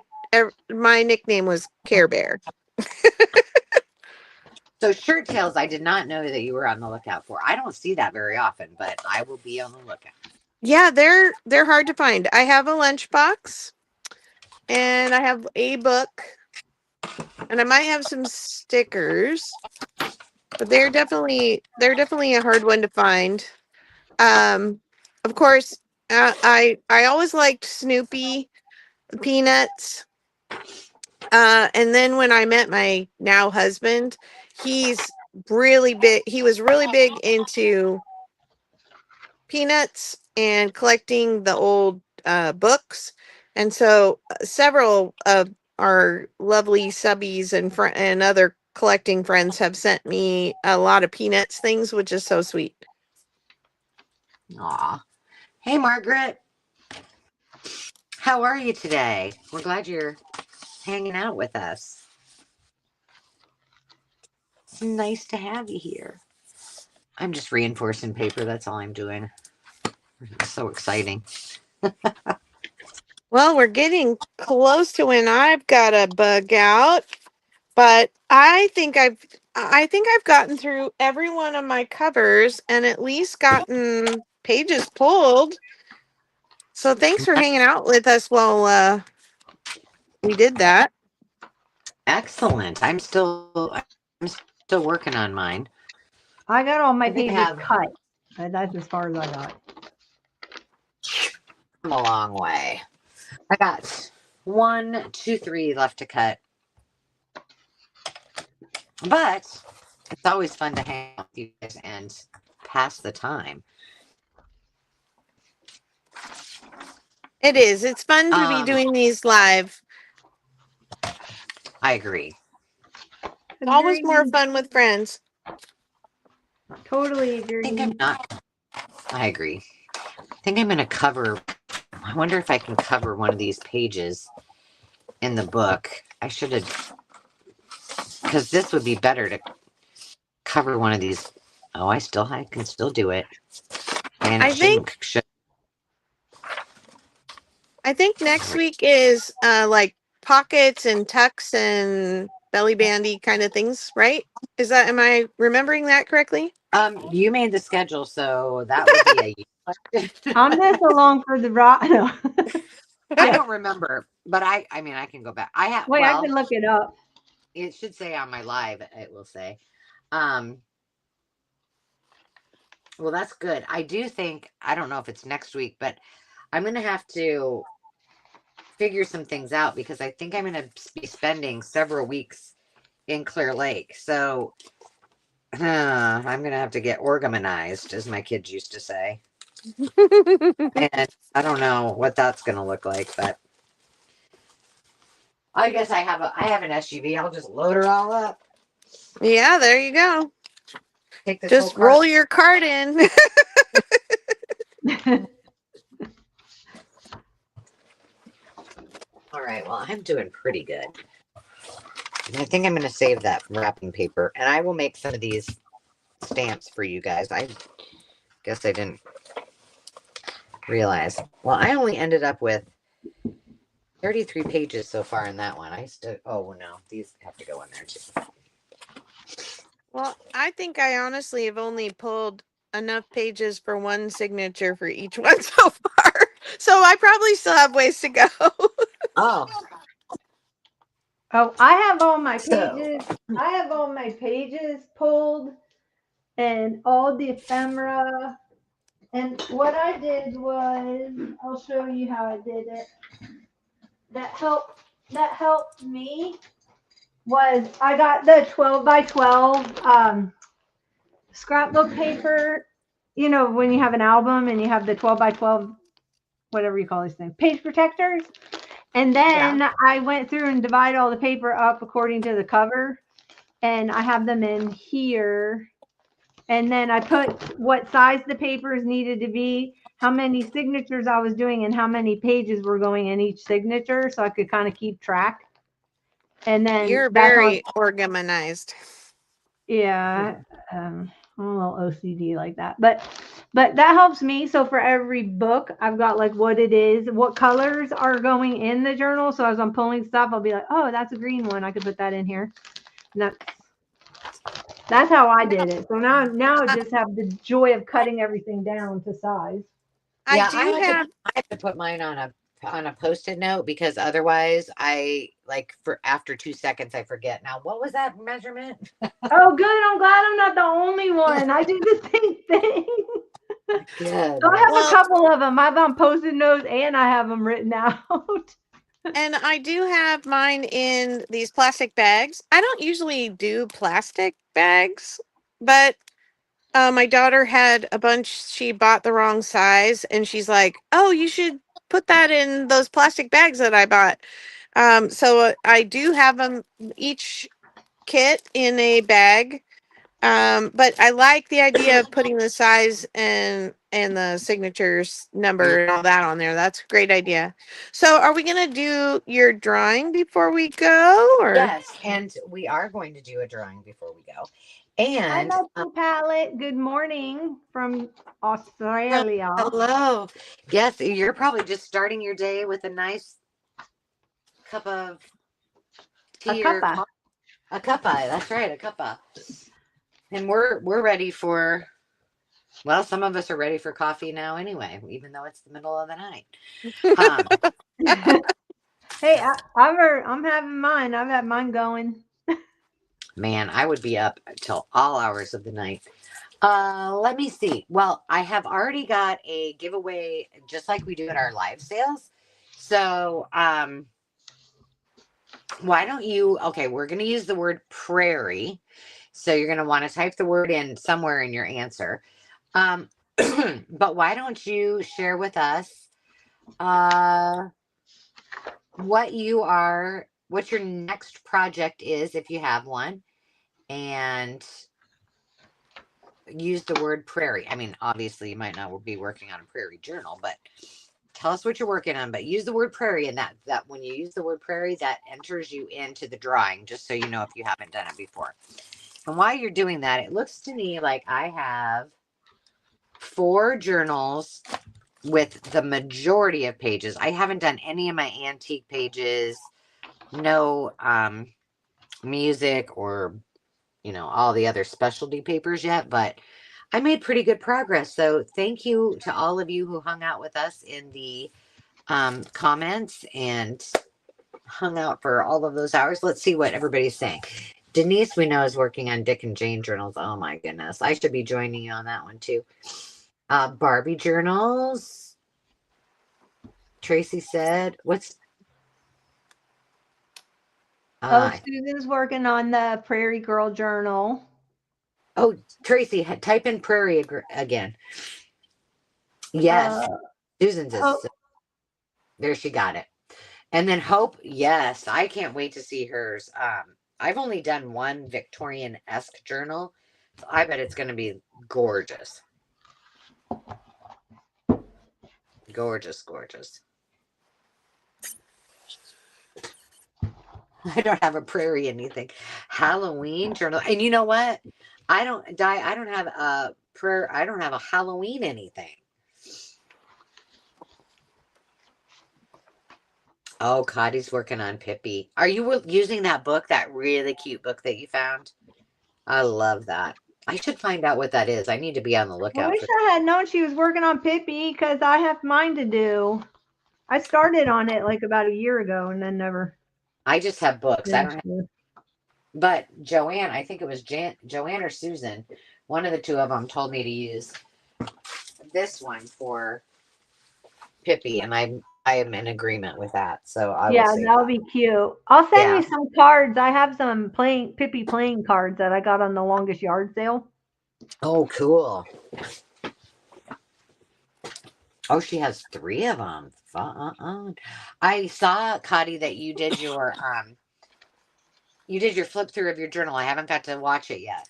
my nickname was Care Bear. So shirt tails, I did not know that you were on the lookout for. I don't see that very often, but I will be on the lookout. Yeah, they're hard to find. I have a lunchbox, and I have a book, and I might have some stickers, but they're definitely a hard one to find. Of course, I always liked Snoopy, Peanuts. And then when I met my now husband, he's really big. He was really big into Peanuts and collecting the old books. And so several of our lovely subbies and other collecting friends have sent me a lot of Peanuts things, which is so sweet. Aw. Hey, Margaret. How are you today? We're glad you're hanging out with us. It's nice to have you here. I'm just reinforcing paper. That's all I'm doing. It's so exciting. Well, we're getting close to when I've got to bug out, but I think I've gotten through every one of my covers and at least gotten pages pulled. So thanks for hanging out with us while we did that. Excellent. I'm still working on mine. I got all my I think I pages have- cut. That's as far as I got. I'm a long way. I got 1, 2, 3 left to cut. But it's always fun to hang out with you guys and pass the time. It is. It's fun to be doing these live. I agree. It's always more Agreed. fun with friends. Totally I think I'm agree. not. I agree. I think I'm going to cover. I wonder if I can cover one of these pages in the book. I should have, because this would be better to cover one of these. Oh, I can still do it, and it should. I think next week is like pockets and tucks and belly bandy kind of things, right? Am I remembering that correctly? You made the schedule, so that would be a. I'm just along for the ride. No. I don't remember, but I mean, I can go back. I have. Wait, I Well, can look it up. it should say on my live. It will say. Well, that's good. I do think. I don't know if it's next week, but I'm gonna have to figure some things out because I think I'm gonna be spending several weeks in Clear Lake. So I'm gonna have to get organized, as my kids used to say. And I don't know what that's gonna look like, but I guess I have an SUV. I'll just load her all up. Yeah, there you go. Take this Just roll your cart in. All right. Well, I'm doing pretty good. And I think I'm going to save that wrapping paper, and I will make some of these stamps for you guys. I guess I didn't realize. Well, I only ended up with 33 pages so far in that one. Oh no, these have to go in there too. Well, I think I honestly have only pulled enough pages for one signature for each one so far. So I probably still have ways to go. Oh. Oh, I have all my pages. I have all my pages pulled and all the ephemera. And what I did was, I'll show you how I did it. That helped me was I got the 12 by 12 scrapbook paper. You know, when you have an album and you have the 12 by 12, whatever you call these things, page protectors. And then I went through and divided all the paper up according to the cover. And I have them in here. And then I put what size the papers needed to be, how many signatures I was doing, and how many pages were going in each signature, so I could kind of keep track. And then You're very organized. Yeah, I'm a little OCD like that, but that helps me. So for every book, I've got like what it is, what colors are going in the journal. So as I'm pulling stuff, I'll be like, oh, that's a green one. I could put that in here. And that's how I did it. So now I just have the joy of cutting everything down to size. I have to put mine on a Post-it note because otherwise for after 2 seconds I forget. Now, what was that measurement? Oh, good. I'm glad I'm not the only one. I do the same thing. Good. So I have a couple of them. I've on Post-it notes and I have them written out. And I do have mine in these plastic bags. I don't usually do plastic bags, but my daughter had a bunch. She bought the wrong size, and she's like, "Oh, you should put that in those plastic bags that I bought." So I do have them each kit in a bag. But I like the idea of putting the size and the signatures number and all that on there. That's a great idea. So are we gonna do your drawing before we go? Or Yes, and we are going to do a drawing before we go. And I love you, Palette. Good morning from Australia. Hello. Yes, you're probably just starting your day with a nice cup of tea or coffee. A cuppa. That's right, a cuppa. And we're ready for. Well, some of us are ready for coffee now anyway, even though it's the middle of the night. Hey, I'm having mine. I've had mine going. Man, I would be up until all hours of the night. Let me see. Well, I have already got a giveaway just like we do at our live sales. So, why don't you, okay, we're going to use the word prairie. So you're going to want to type the word in somewhere in your answer. But why don't you share with us what your next project is, if you have one, and use the word prairie. I mean, obviously, you might not be working on a prairie journal, but tell us what you're working on. But use the word prairie, and that when you use the word prairie, that enters you into the drawing, just so you know if you haven't done it before. And while you're doing that, it looks to me like I have 4 journals with the majority of pages. I haven't done any of my antique pages, no music or all the other specialty papers yet, but I made pretty good progress. So thank you to all of you who hung out with us in the comments and hung out for all of those hours. Let's see what everybody's saying. Denise, we know, is working on Dick and Jane journals. Oh my goodness. I should be joining you on that one too. Barbie journals. Tracy said, what's Susan's working on the Prairie Girl journal. Oh, Tracy, type in Prairie again. Yes, Susan's is. There, she got it. And then Hope, yes, I can't wait to see hers. I've only done one Victorian-esque journal, so I bet it's going to be gorgeous. Gorgeous, gorgeous. I don't have a prairie anything. Halloween journal. And you know what? I don't have a prayer. I don't have a Halloween anything. Oh, Cottie's working on Pippi. Are you using that book, that really cute book that you found? I love that. I should find out what that is. I need to be on the lookout. I wish I had known she was working on Pippi, because I have mine to do. I started on it like about a year ago and then never. I just have books. I don't have. But Joanne, I think it was Joanne or Susan, one of the two of them told me to use this one for Pippi, and I am in agreement with that. So I will say that'll be cute. I'll send you some cards. I have some Pippi playing cards that I got on the longest yard sale. Oh, cool. Oh, she has 3 of them. Fun. I saw, Cottie, that you did your flip through of your journal. I haven't got to watch it yet.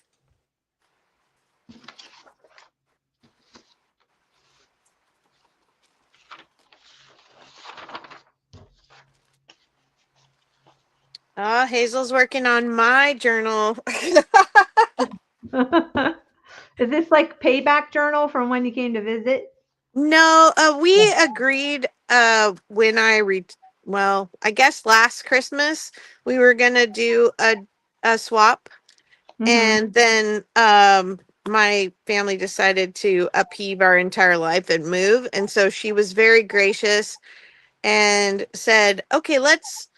Hazel's working on my journal. Is this like payback journal from when you came to visit? No, we agreed when I guess last Christmas we were gonna do a swap, and then my family decided to upheave our entire life and move, and so she was very gracious and said, "Okay, let's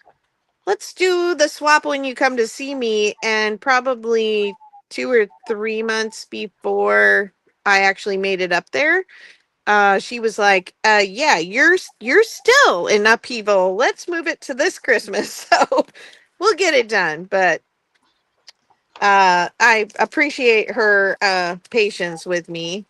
do the swap when you come to see me." And probably 2 or 3 months before I actually made it up there, she was like, yeah, you're still in upheaval. Let's move it to this Christmas. So we'll get it done. But I appreciate her patience with me.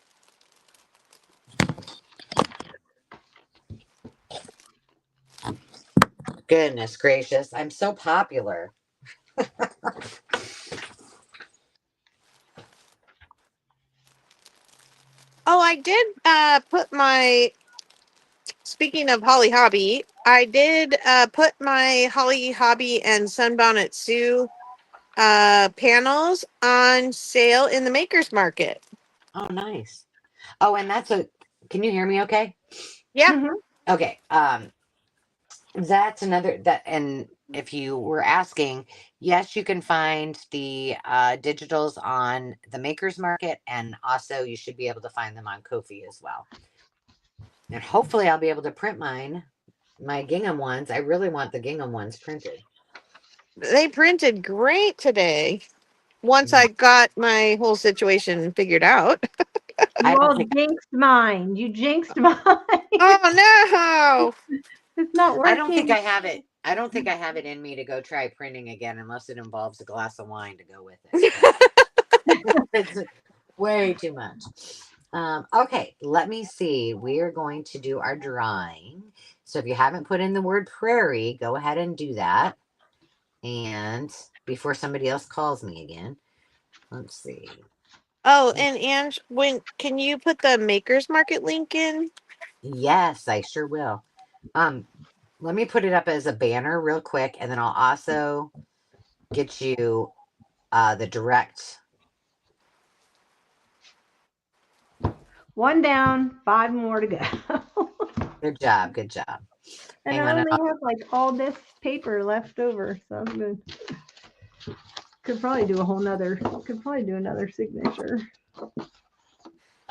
Goodness gracious. I'm so popular. Oh, I did put my, speaking of Holly Hobby, I did put my Holly Hobby and Sunbonnet Sue panels on sale in the Makers Market. Oh, nice. Oh, and can you hear me okay? Yeah. Okay. That's another and if you were asking, yes, you can find the digitals on the Makers Market, and also you should be able to find them on Ko-fi as well. And hopefully I'll be able to print my gingham ones. I really want the gingham ones printed. They printed great today. Once I got my whole situation figured out. You jinxed mine. You jinxed mine. Oh no! It's not working. I don't think I have it. I don't think I have it in me to go try printing again unless it involves a glass of wine to go with it. It's way too much. Okay, let me see. We are going to do our drawing. So if you haven't put in the word prairie, go ahead and do that. And before somebody else calls me again, let's see. Oh, and Ange, when can you put the Makers Market link in? Yes, I sure will. Let me put it up as a banner real quick, and then I'll also get you the direct. One down, 5 more to go. Good job, good job. And Hang I on. only have like all this paper left over, so I'm good. Could probably do another signature.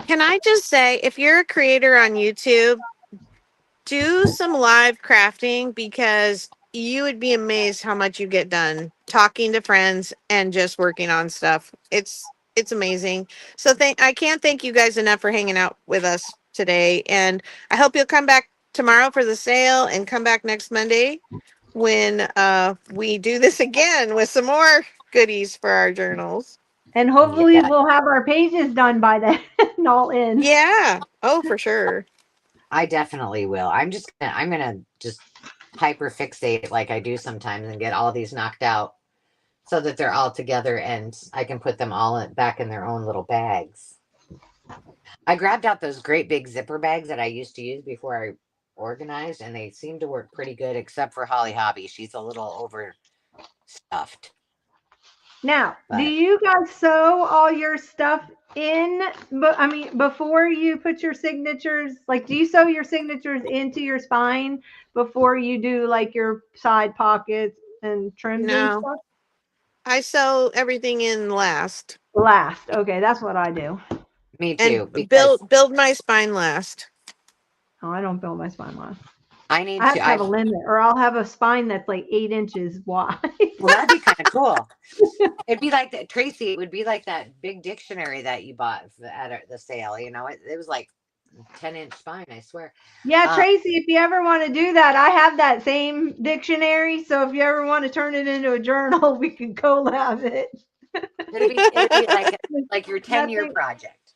Can I just say, if you're a creator on YouTube, do some live crafting because you would be amazed how much you get done talking to friends and just working on stuff. It's amazing. So I can't thank you guys enough for hanging out with us today, and I hope you'll come back tomorrow for the sale and come back next Monday when we do this again with some more goodies for our journals. And hopefully Yeah, we'll have our pages done by then, all in. Yeah. Oh, for sure. I definitely will. I'm gonna just hyper fixate like I do sometimes and get all these knocked out so that they're all together and I can put them all back in their own little bags. I grabbed out those great big zipper bags that I used to use before I organized, and they seem to work pretty good, except for Holly Hobby. She's a little overstuffed. Now, do But you guys sew all your stuff in? But I mean, before you put your signatures, like, do you sew your signatures into your spine before you do like your side pockets and trims and No, stuff? I sew everything in last Last. Okay, that's what I do. me and too, because build my spine last. Oh, I don't build my spine last. I need I have to. to have I a limit, or I'll have a spine that's like 8 inches wide. Well, that'd be kind of cool. It'd be like that, Tracy. It would be like that big dictionary that you bought at the sale. You know, it was like 10-inch spine. I swear. Yeah, Uh, Tracy, if you ever want to do that, I have that same dictionary. So if you ever want to turn it into a journal, we can collab it. it'd be like your 10-year Nothing. project.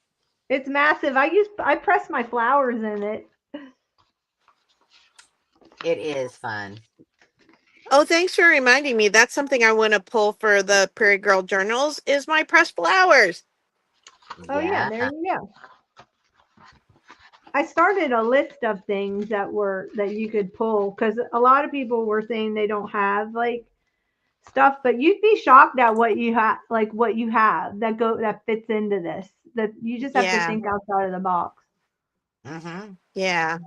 It's massive. I press my flowers in it. It is fun. Oh, thanks for reminding me. That's something I want to pull for the Prairie Girl journals is my pressed flowers. Oh yeah, Yeah. there you go. I started a list of things that you could pull because a lot of people were saying they don't have like stuff, but you'd be shocked at what you have, like what you have that fits into this. That you just have to Yeah. think outside of the box. Mm-hmm. Yeah.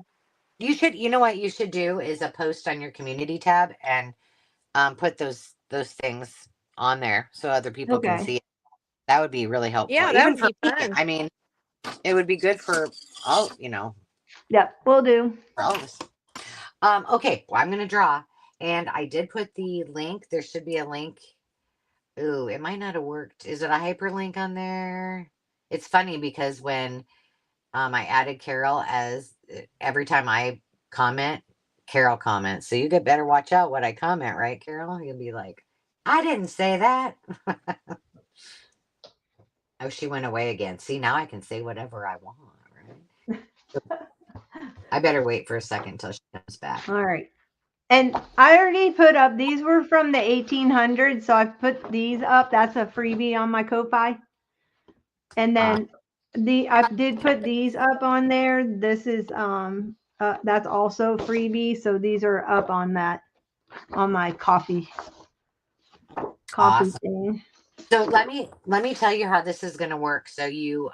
You should. You know what you should do is a post on your community tab and put those things on there so other people can Okay. see it. That would be really helpful, Yeah, that even would for be me. fun. I mean, it would be good for all Yep, we'll do. for all of us. Okay, well, I'm gonna draw, and I did put the link. There should be a link. Ooh, it might not have worked. Is it a hyperlink on there? It's funny because when I added Carol as every time I comment, Carol comments. So you get better watch out what I comment, right, Carol? You'll be like, I didn't say that. Oh, she went away again. See, now I can say whatever I want, right? I better wait for a second until she comes back. All right. And I already put up, these were from the 1800s, so I put these up. That's a freebie on my Ko-Fi. And then I did put these up on there. This is that's also freebie. So these are up on my coffee Awesome. thing. So let me tell you how this is going to work. So you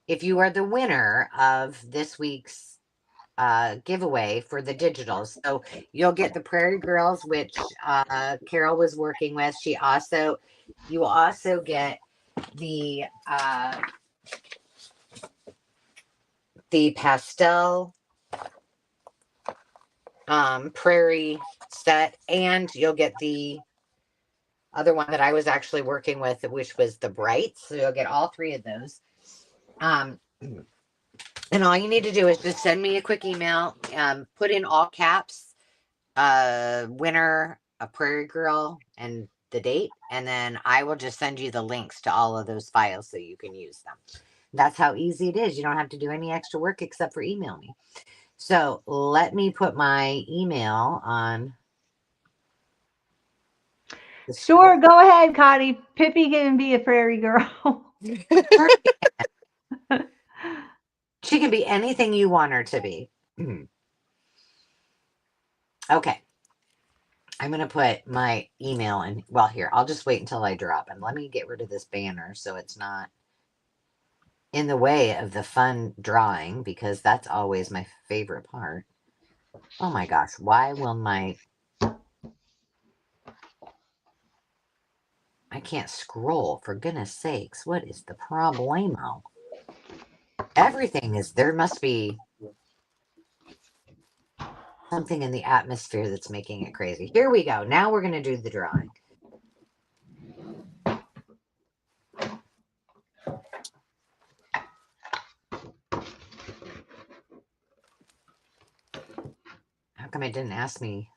if you are the winner of this week's giveaway for the digitals, so you'll get the Prairie Girls, which Carol was working with. You will also get the pastel Prairie set, and you'll get the other one that I was actually working with, which was the brights. So you'll get all three of those. And all you need to do is just send me a quick email, put in all caps, winner, a Prairie Girl, and the date, and then I will just send you the links to all of those files so you can use them. That's how easy it is. You don't have to do any extra work except for email me. So let me put my email on the Sure, screen. go ahead, Connie. Pippi can be a prairie girl. She can be anything you want her to be. Okay. I'm going to put my email in. Well, here, I'll just wait until I drop. And let me get rid of this banner so it's not in the way of the fun drawing, because that's always my favorite part. Oh my gosh. Why will my... I can't scroll, for goodness sakes. What is the problemo? Everything is... There must be something in the atmosphere that's making it crazy. Here we go. Now we're going to do the drawing. How come it didn't ask me?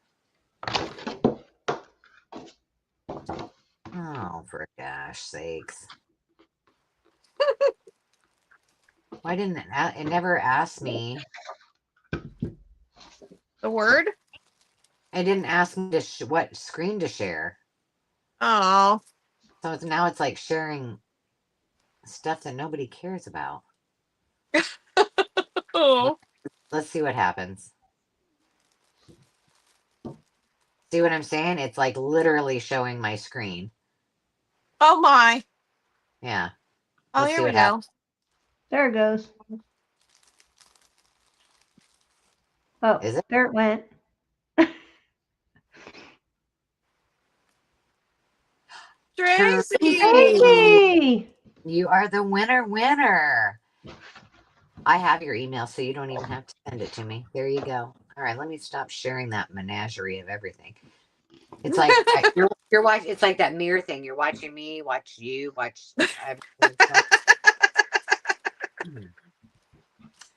Oh, for gosh sakes. Why didn't it never ask me? The word? It didn't ask me to what screen to share. Oh. So now it's like sharing stuff that nobody cares about. Oh. Let's see what happens. See what I'm saying? It's like literally showing my screen. Oh my. Yeah. Oh, Let's here see we what go. happens. There it goes. Oh, Is it? there it went. Tracy. Tracy! You are the winner. I have your email, so you don't even have to send it to me. There you go. All right, let me stop sharing that menagerie of everything. It's like you're watching. It's like that mirror thing. You're watching me, watch you, watch everything.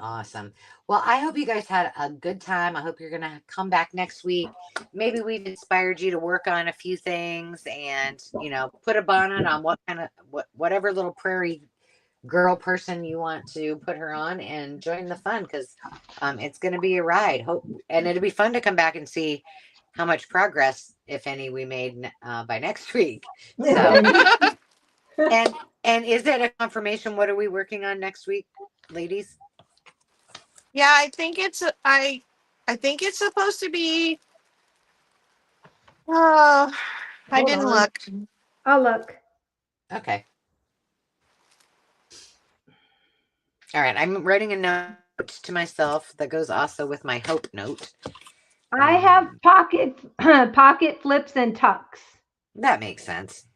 Awesome. Well, I hope you guys had a good time. I hope you're going to come back next week. Maybe we've inspired you to work on a few things and, put a bonnet on whatever little prairie girl person you want to put her on and join the fun, because it's going to be a ride. And it'll be fun to come back and see how much progress, if any, we made by next week. So, and is it a confirmation? What are we working on next week, ladies? Yeah, I think it's I think it's supposed to be. Oh, I didn't look. I'll look. Okay. All right. I'm writing a note to myself that goes also with my hope note. I have pocket flips and tucks. That makes sense.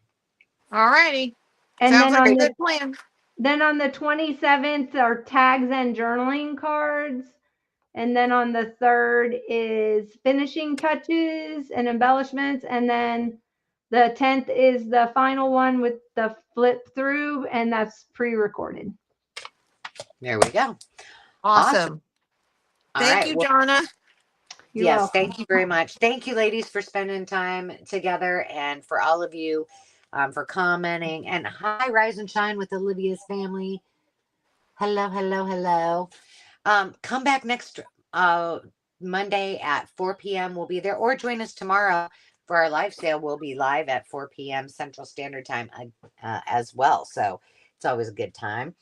All righty. And Sounds then like on a good plan. Then on the 27th are tags and journaling cards. And then on the 3rd is finishing touches and embellishments. And then the 10th is the final one with the flip through, and that's pre-recorded. There we go. Awesome. Thank you, Well, Jonna. yes, welcome. thank you very much. Thank you, ladies, for spending time together, and for all of you for commenting. And hi, Rise and Shine with Olivia's family. Hello. Come back next Monday at 4 p.m. We'll be there, or join us tomorrow for our live sale. We'll be live at 4 p.m. Central Standard Time as well. So it's always a good time.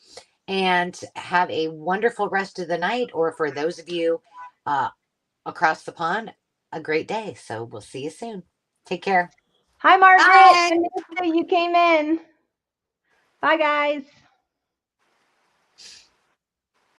And have a wonderful rest of the night, or for those of you across the pond, a great day. So we'll see you soon. Take care. Hi, Margaret. Bye. I missed that you came in. Bye, guys.